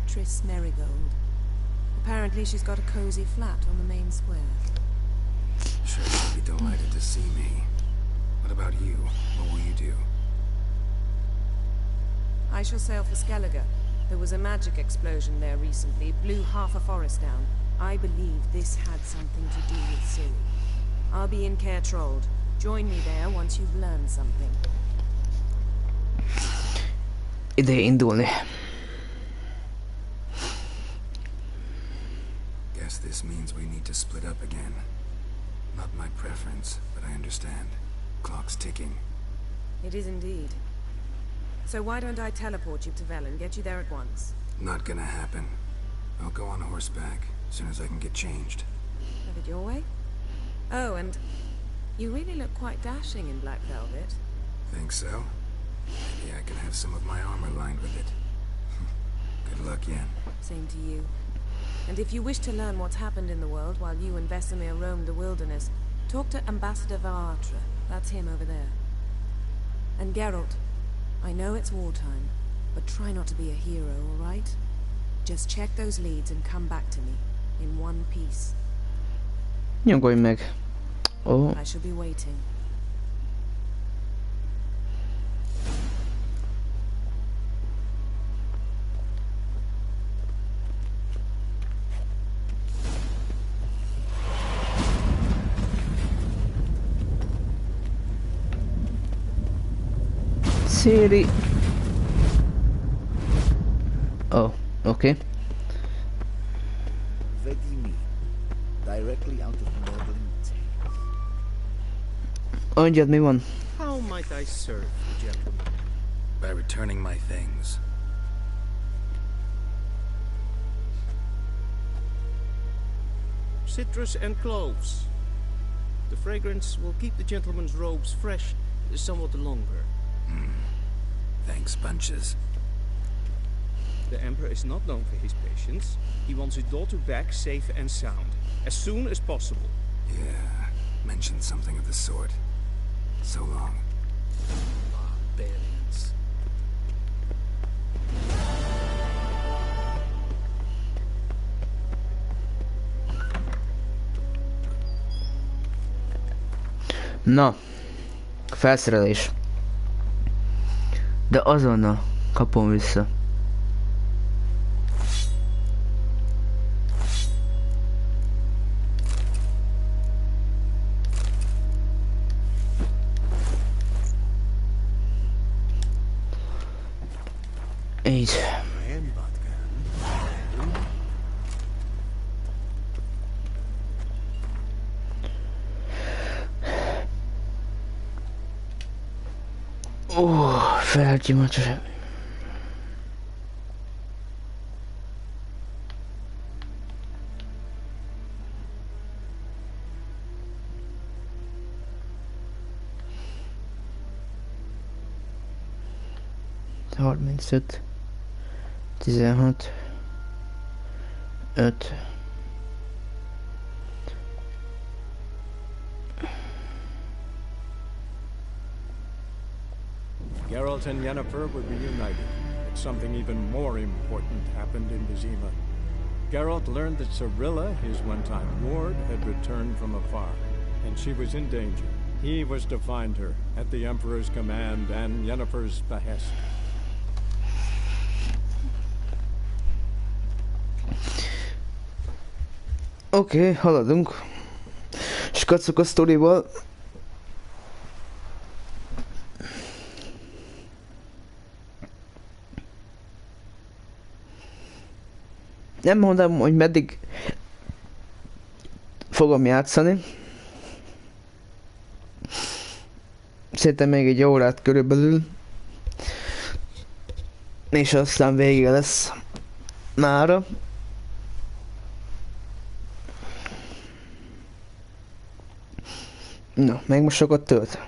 Triss Merigold. Apparently she's got a cozy flat on the main square. Sure, she'll be delighted to see me. What about you? What will you do? I shall sail for Skellige. There was a magic explosion there recently, blew half a forest down. I believe this had something to do with Ciri. I'll be in Caer Trold. Join me there once you've learned something. Ideje indulni. Guess this means we need to split up again. Not my preference, but I understand. Clock's ticking. It is indeed. So why don't I teleport you to Velen, get you there at once? Not gonna happen. I'll go on horseback, as soon as I can get changed. Have it your way? Oh, and you really look quite dashing in black velvet. Think so? Maybe I can have some of my armor lined with it. Good luck, Yen. Same to you. And if you wish to learn what's happened in the world while you and Vesemir roamed the wilderness, talk to Ambassador Varatra. That's him over there. And Geralt, I know it's wartime, but try not to be a hero, all right? Just check those leads and come back to me, in one piece. Nyugodj meg. Oh. I shall be waiting. Ciri. Oh, okay. Vedimi, directly out of Northern Tales. Mondjad, mi van? How might I serve the gentleman? By returning my things. Citrus and cloves. The fragrance will keep the gentleman's robes fresh somewhat longer. Thanks, bunches. The Emperor is not known for his patience. He wants his daughter back safe and sound, as soon as possible. Yeah, mentioned something of the sort. So long. Barbarians. Na, felszerelés. De azonnal kapom vissza. Így. Felgyümölcsös. Harmincöt. 16. 5. Geralt and Yennefer were reunited, but something even more important happened in Vizima. Geralt learned that Cirilla, his one-time ward, had returned from afar, and she was in danger. He was to find her, at the Emperor's command and Yennefer's behest. Oké, haladunk. Skacok a sztorival. Nem mondom, hogy meddig fogom játszani. Szerintem még egy órát körülbelül. És aztán vége lesz mára. Na, meg most sokat tölt.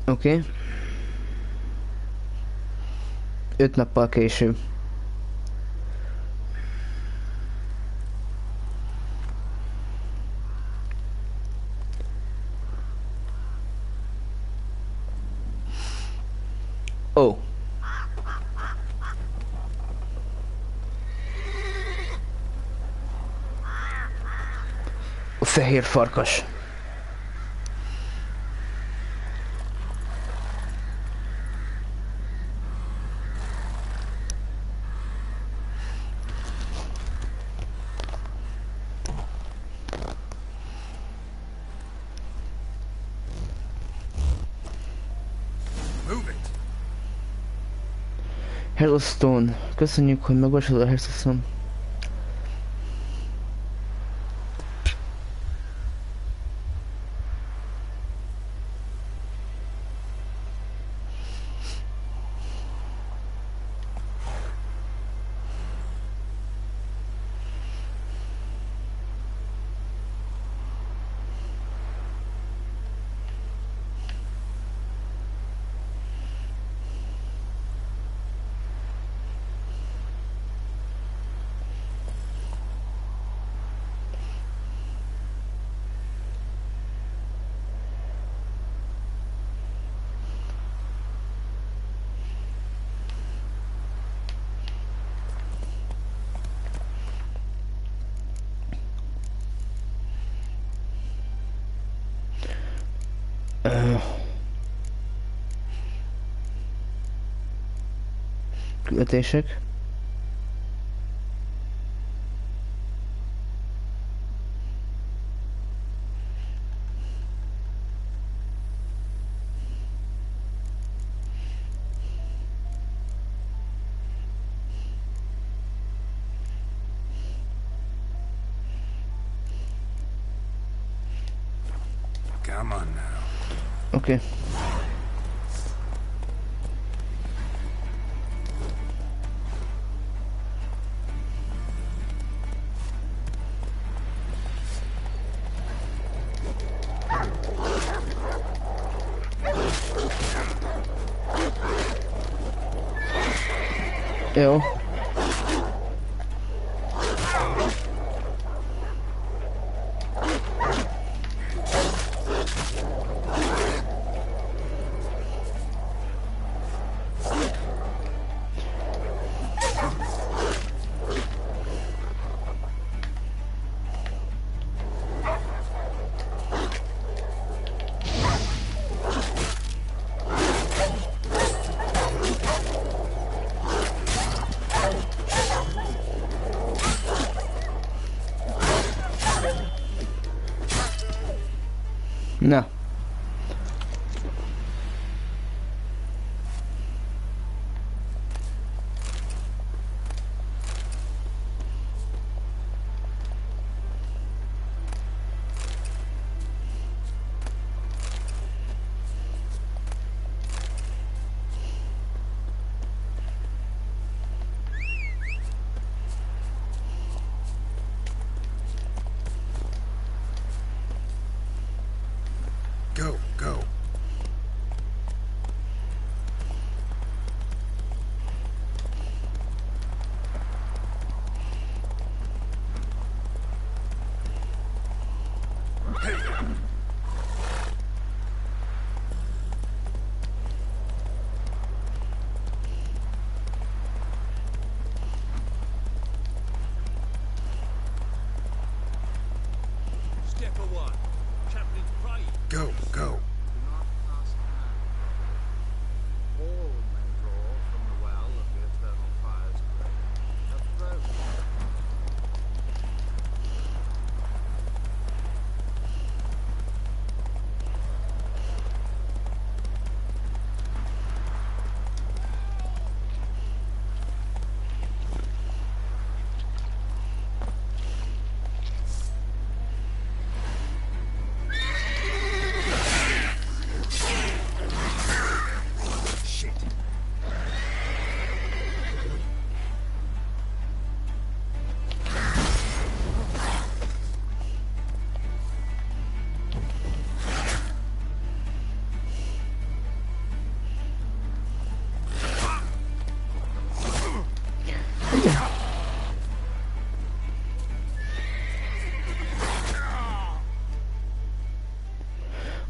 Oké. 5 nappal később. Ó. A fehér farkas. Hello Stone, köszönjük, hogy megolvasod a Hearthstone. Küldetések. Come on now. Okay. Jó.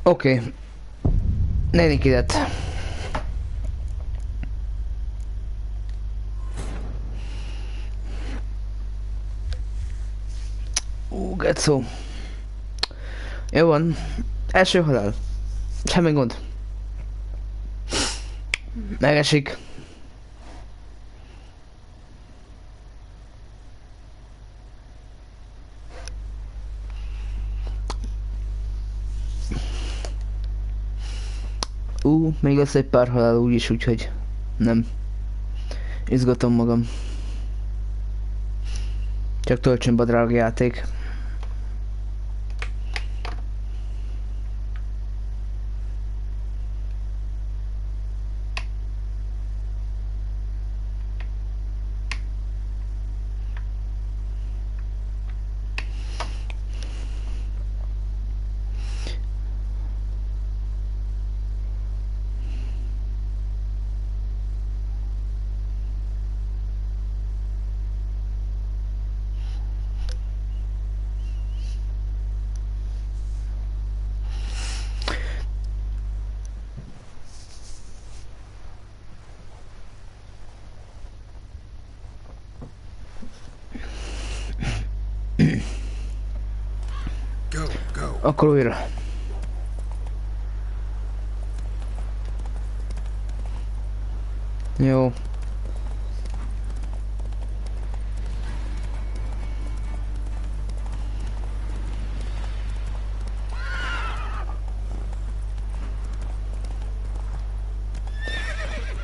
Oké. Néni kidet. Gecó. Jó van. Első halál. Semmi gond. Megesik. Még lesz egy pár halál úgyis, úgyhogy nem izgatom magam. Csak töltsön be a drága játék. Akkor újra. Jó.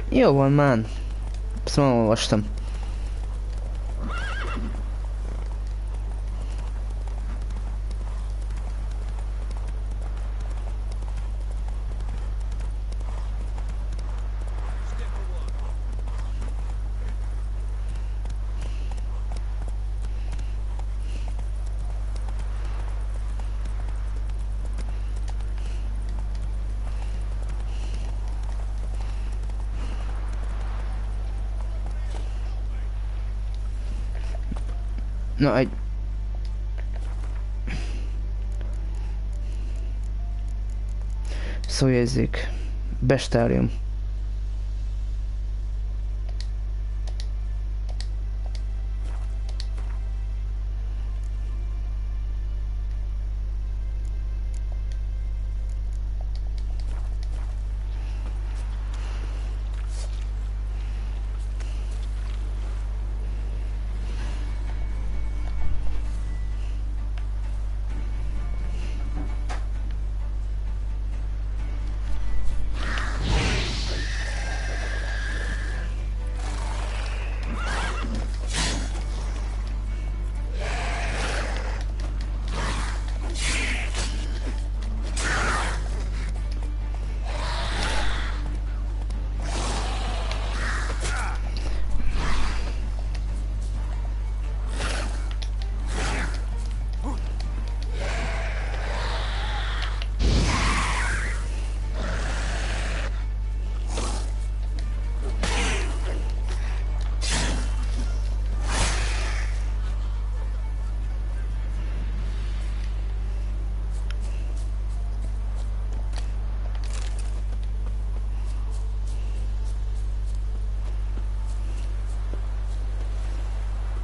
Jó van, man. Ezt már olvastam. Na, egy... Szójegyzék. Bestárium.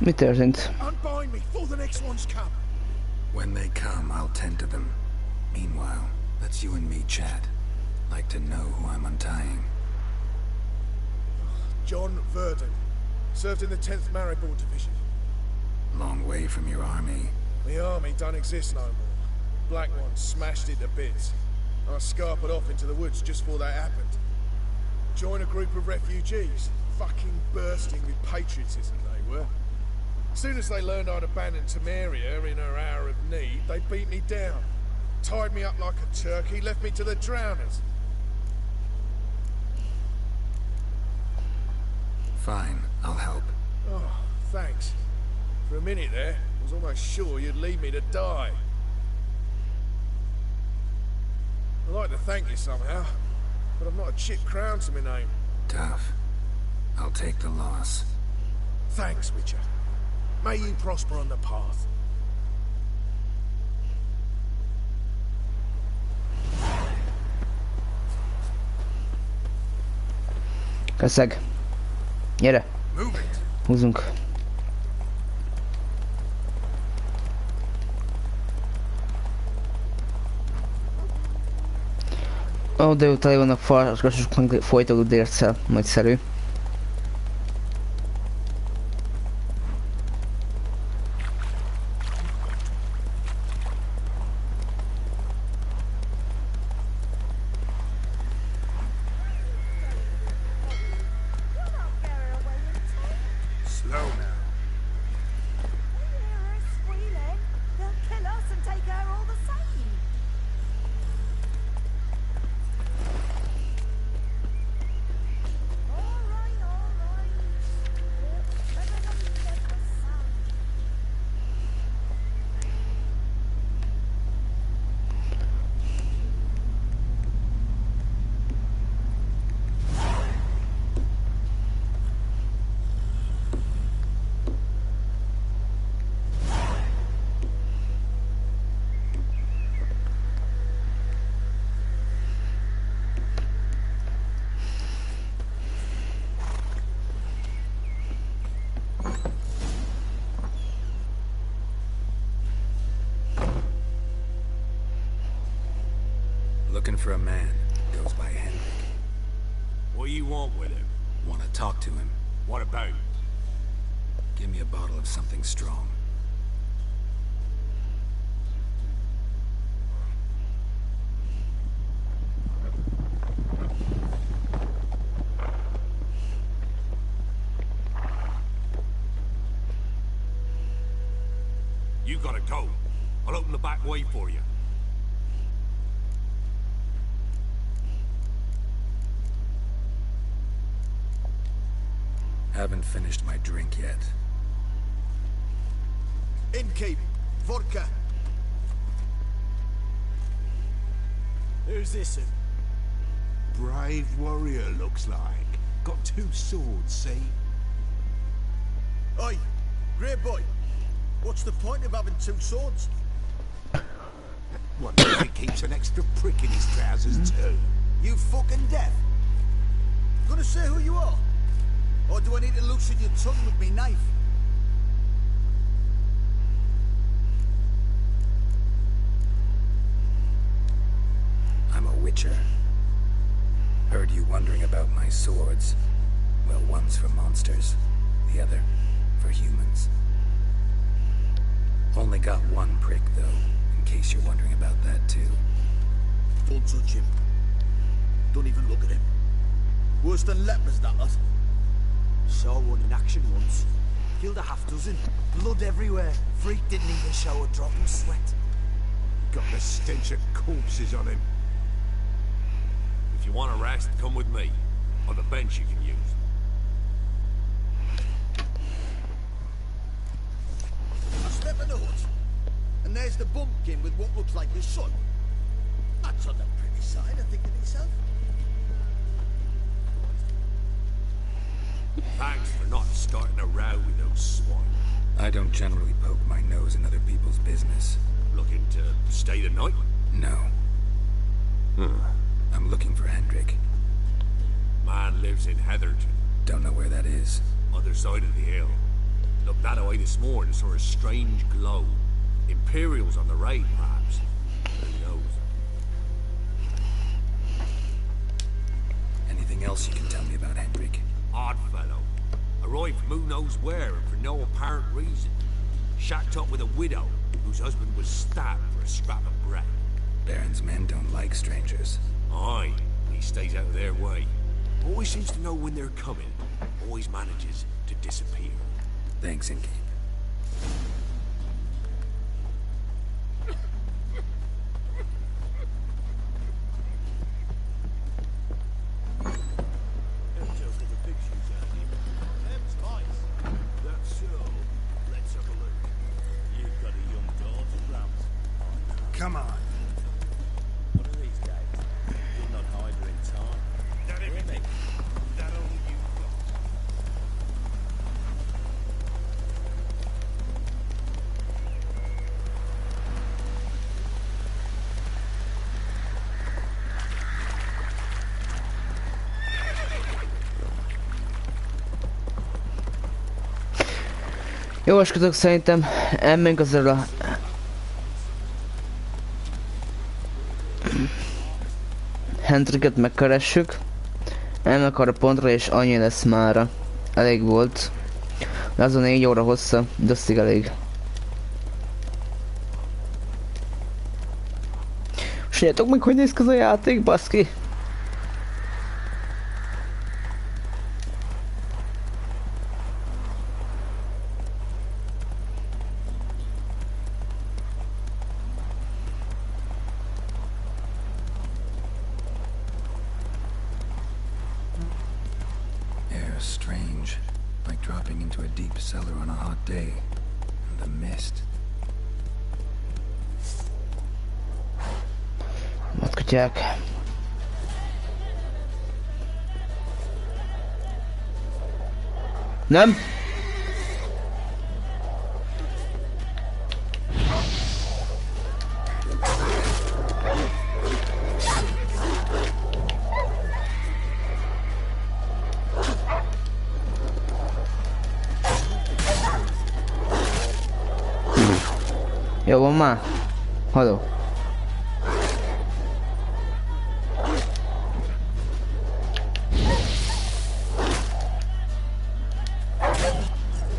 Mi történt? Unbind me before the next ones come. When they come, I'll tend to them. Meanwhile, let's you and me chat. Like to know who I'm untying. John Verdon. Served in the 10th Maribor Division. Long way from your army. The army don't exist no more. Black Ones smashed it to bits. I scarpered off into the woods just before that happened. Joined a group of refugees. Fucking bursting with patriotism they were. As soon as they learned I'd abandoned Temeria in her hour of need, they beat me down. Tied me up like a turkey, left me to the drowners. Fine, I'll help. Oh, thanks. For a minute there, I was almost sure you'd leave me to die. I'd like to thank you somehow, but I've not a chip crown to my name. Tough. I'll take the loss. Thanks, Witcher. May you prosper on the path. Köszeg. Gyere. Húzunk. Ó, de utána vannak farkasok, meg folytató dérccel. Nagyszerű. Looking for a man. Goes by Henrik. What do you want with him? Want to talk to him. What about? Give me a bottle of something strong. You gotta go. I'll open the back way for you. Haven't finished my drink yet. Innkeep, vodka. Who's this? Brave warrior, looks like. Got 2 swords, see? Oi, grey boy. What's the point of having 2 swords? What if he keeps an extra prick in his trousers too? You fucking deaf. Gonna say who you are? Or do I need to loosen your tongue with me knife? I'm a witcher. Heard you wondering about my swords. Well, one's for monsters, the other for humans. Only got 1 prick, though, in case you're wondering about that, too. Don't touch him. Don't even look at him. Worse than lepers, that lot. Saw one in action once. Killed a half-dozen. Blood everywhere. Freak didn't even show a drop of sweat. Got the stench of corpses on him. If you want a rest, come with me. On the bench you can use. I step in the hut, and there's the bumpkin with what looks like his son. That's on the pretty side, I think to myself. Thanks for not starting a row with those swine. I don't generally poke my nose in other people's business. Looking to stay the night? No. I'm looking for Hendrik. Man lives in Heatherton. Don't know where that is. Other side of the hill. Looked that away this morning, saw a strange glow. Imperials on the raid, perhaps. Who knows? Anything else you can tell me about Hendrik? Odd fellow. Arrived from who knows where and for no apparent reason. Shacked up with a widow whose husband was stabbed for a scrap of bread. Baron's men don't like strangers. Aye, he stays out of their way. Always seems to know when they're coming. Always manages to disappear. Thanks, Innkeep. Come on. What are these guys? You'll not hide her in time. That everything. That all you got. Jó, Skacok, szerintem elmenjünk azért a... Hendriket megkeressük. Elmenjünk arra pontra és annyi lesz mára. Elég volt. De az a 4 óra hossza, de azt elég. És tudjátok meg, hogy néz ki ez a játék, baszki? Matkutyák. Nem? Jó van már. Halló.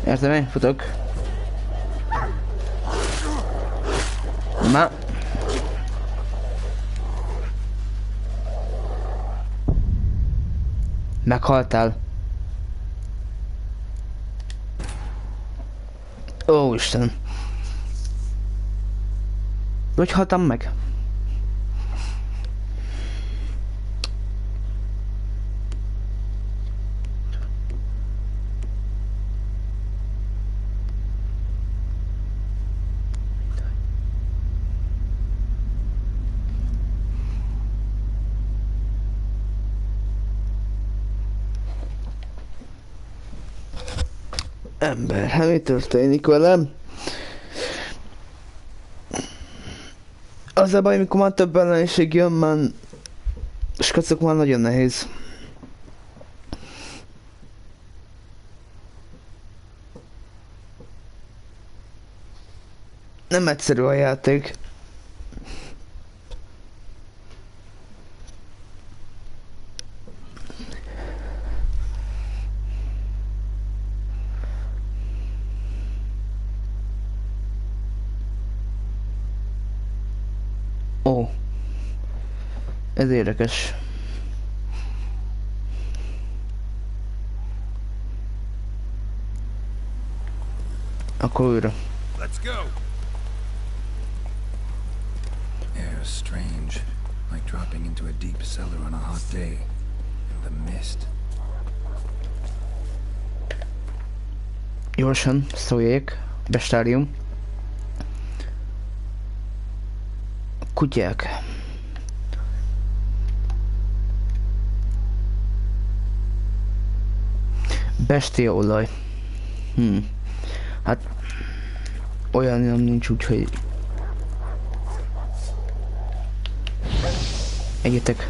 Értem én, futok. Ma. Meghaltál. Ó, Isten. Hogy haltam meg? Ember, hát mi történik velem? Az a baj, amikor már több ellenség jön, már... Skacok, már nagyon nehéz. Nem egyszerű a játék. Ó, ez érdekes. Akkor újra. Let's go. Air is strange, like dropping into a deep cellar on a hot day. And the mist. Gyorsan szóljék, bestárium. Kutyák. Bestiaolaj. Hát olyan nem nincs, úgyhogy egyetek.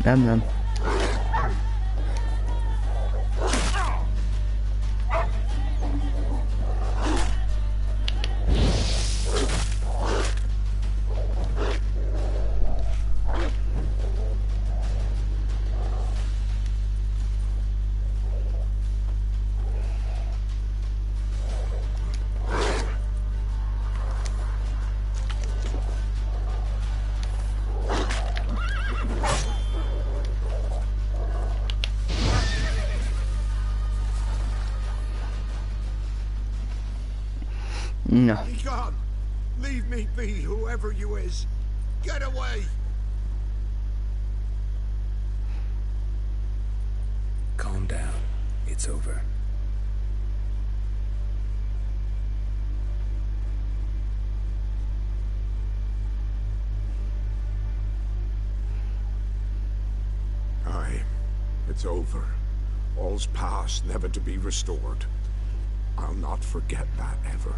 Nem. No. He can't. Leave me be, whoever you is. Get away. Calm down. It's over. It's over. All's past, never to be restored. I'll not forget that ever.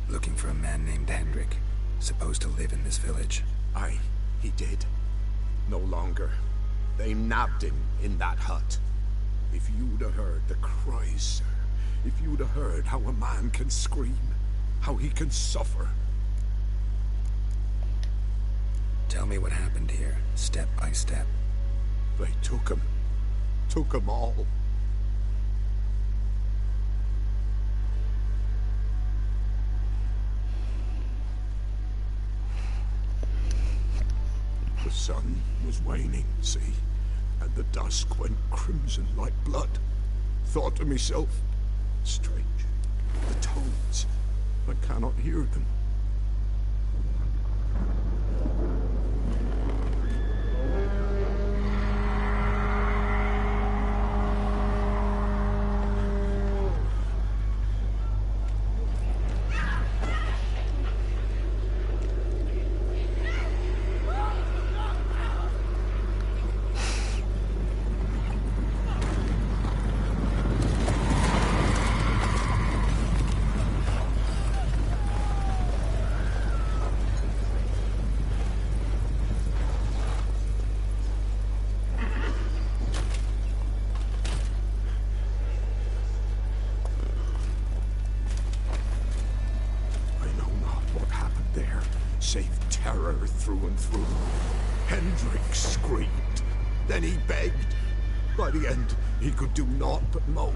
Looking for a man named Hendrik, supposed to live in this village. Aye, he did. No longer. They nabbed him in that hut. If you'd have heard the cries, sir. If you'd have heard how a man can scream, how he can suffer. Tell me what happened here, step by step. They took him all. The sun was waning, see, and the dusk went crimson like blood. Thought to myself, strange, the tones, I cannot hear them. Save terror through and through. Hendrik screamed. Then he begged. By the end, he could do naught but moan.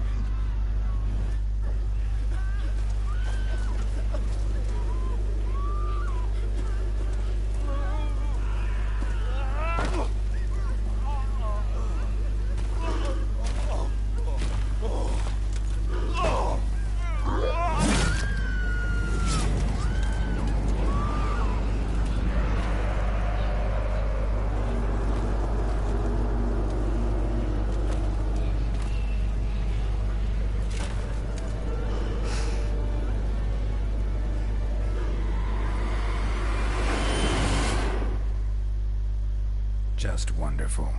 Just wonderful.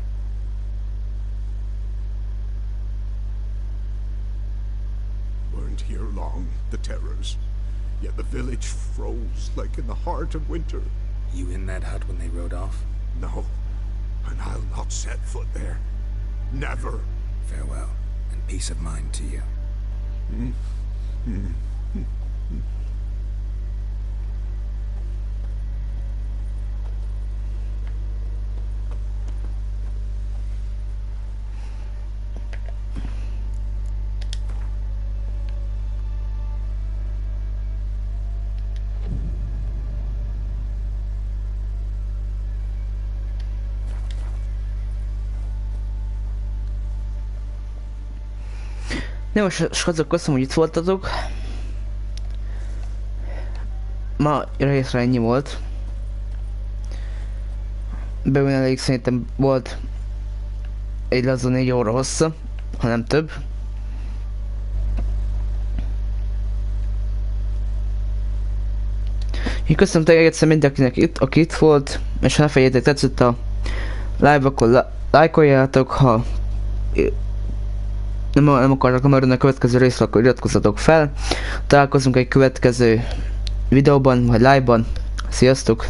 Weren't here long, the terrors. Yet the village froze like in the heart of winter. You in that hut when they rode off? No, and I'll not set foot there. Never. Farewell, and peace of mind to you. Na most, skacok, köszönöm, hogy itt voltatok. Ma részre ennyi volt. Elég szerintem volt egy laza 4 óra hossza, ha nem több. Én köszönöm tényleg egyszer mindenkinek aki itt volt, és ha ne felejtjétek, tetszett a live, akkor lájkoljátok, ha nem akartak maradni a következő részre, akkor iratkozzatok fel. Találkozunk egy következő videóban, vagy live-ban. Sziasztok!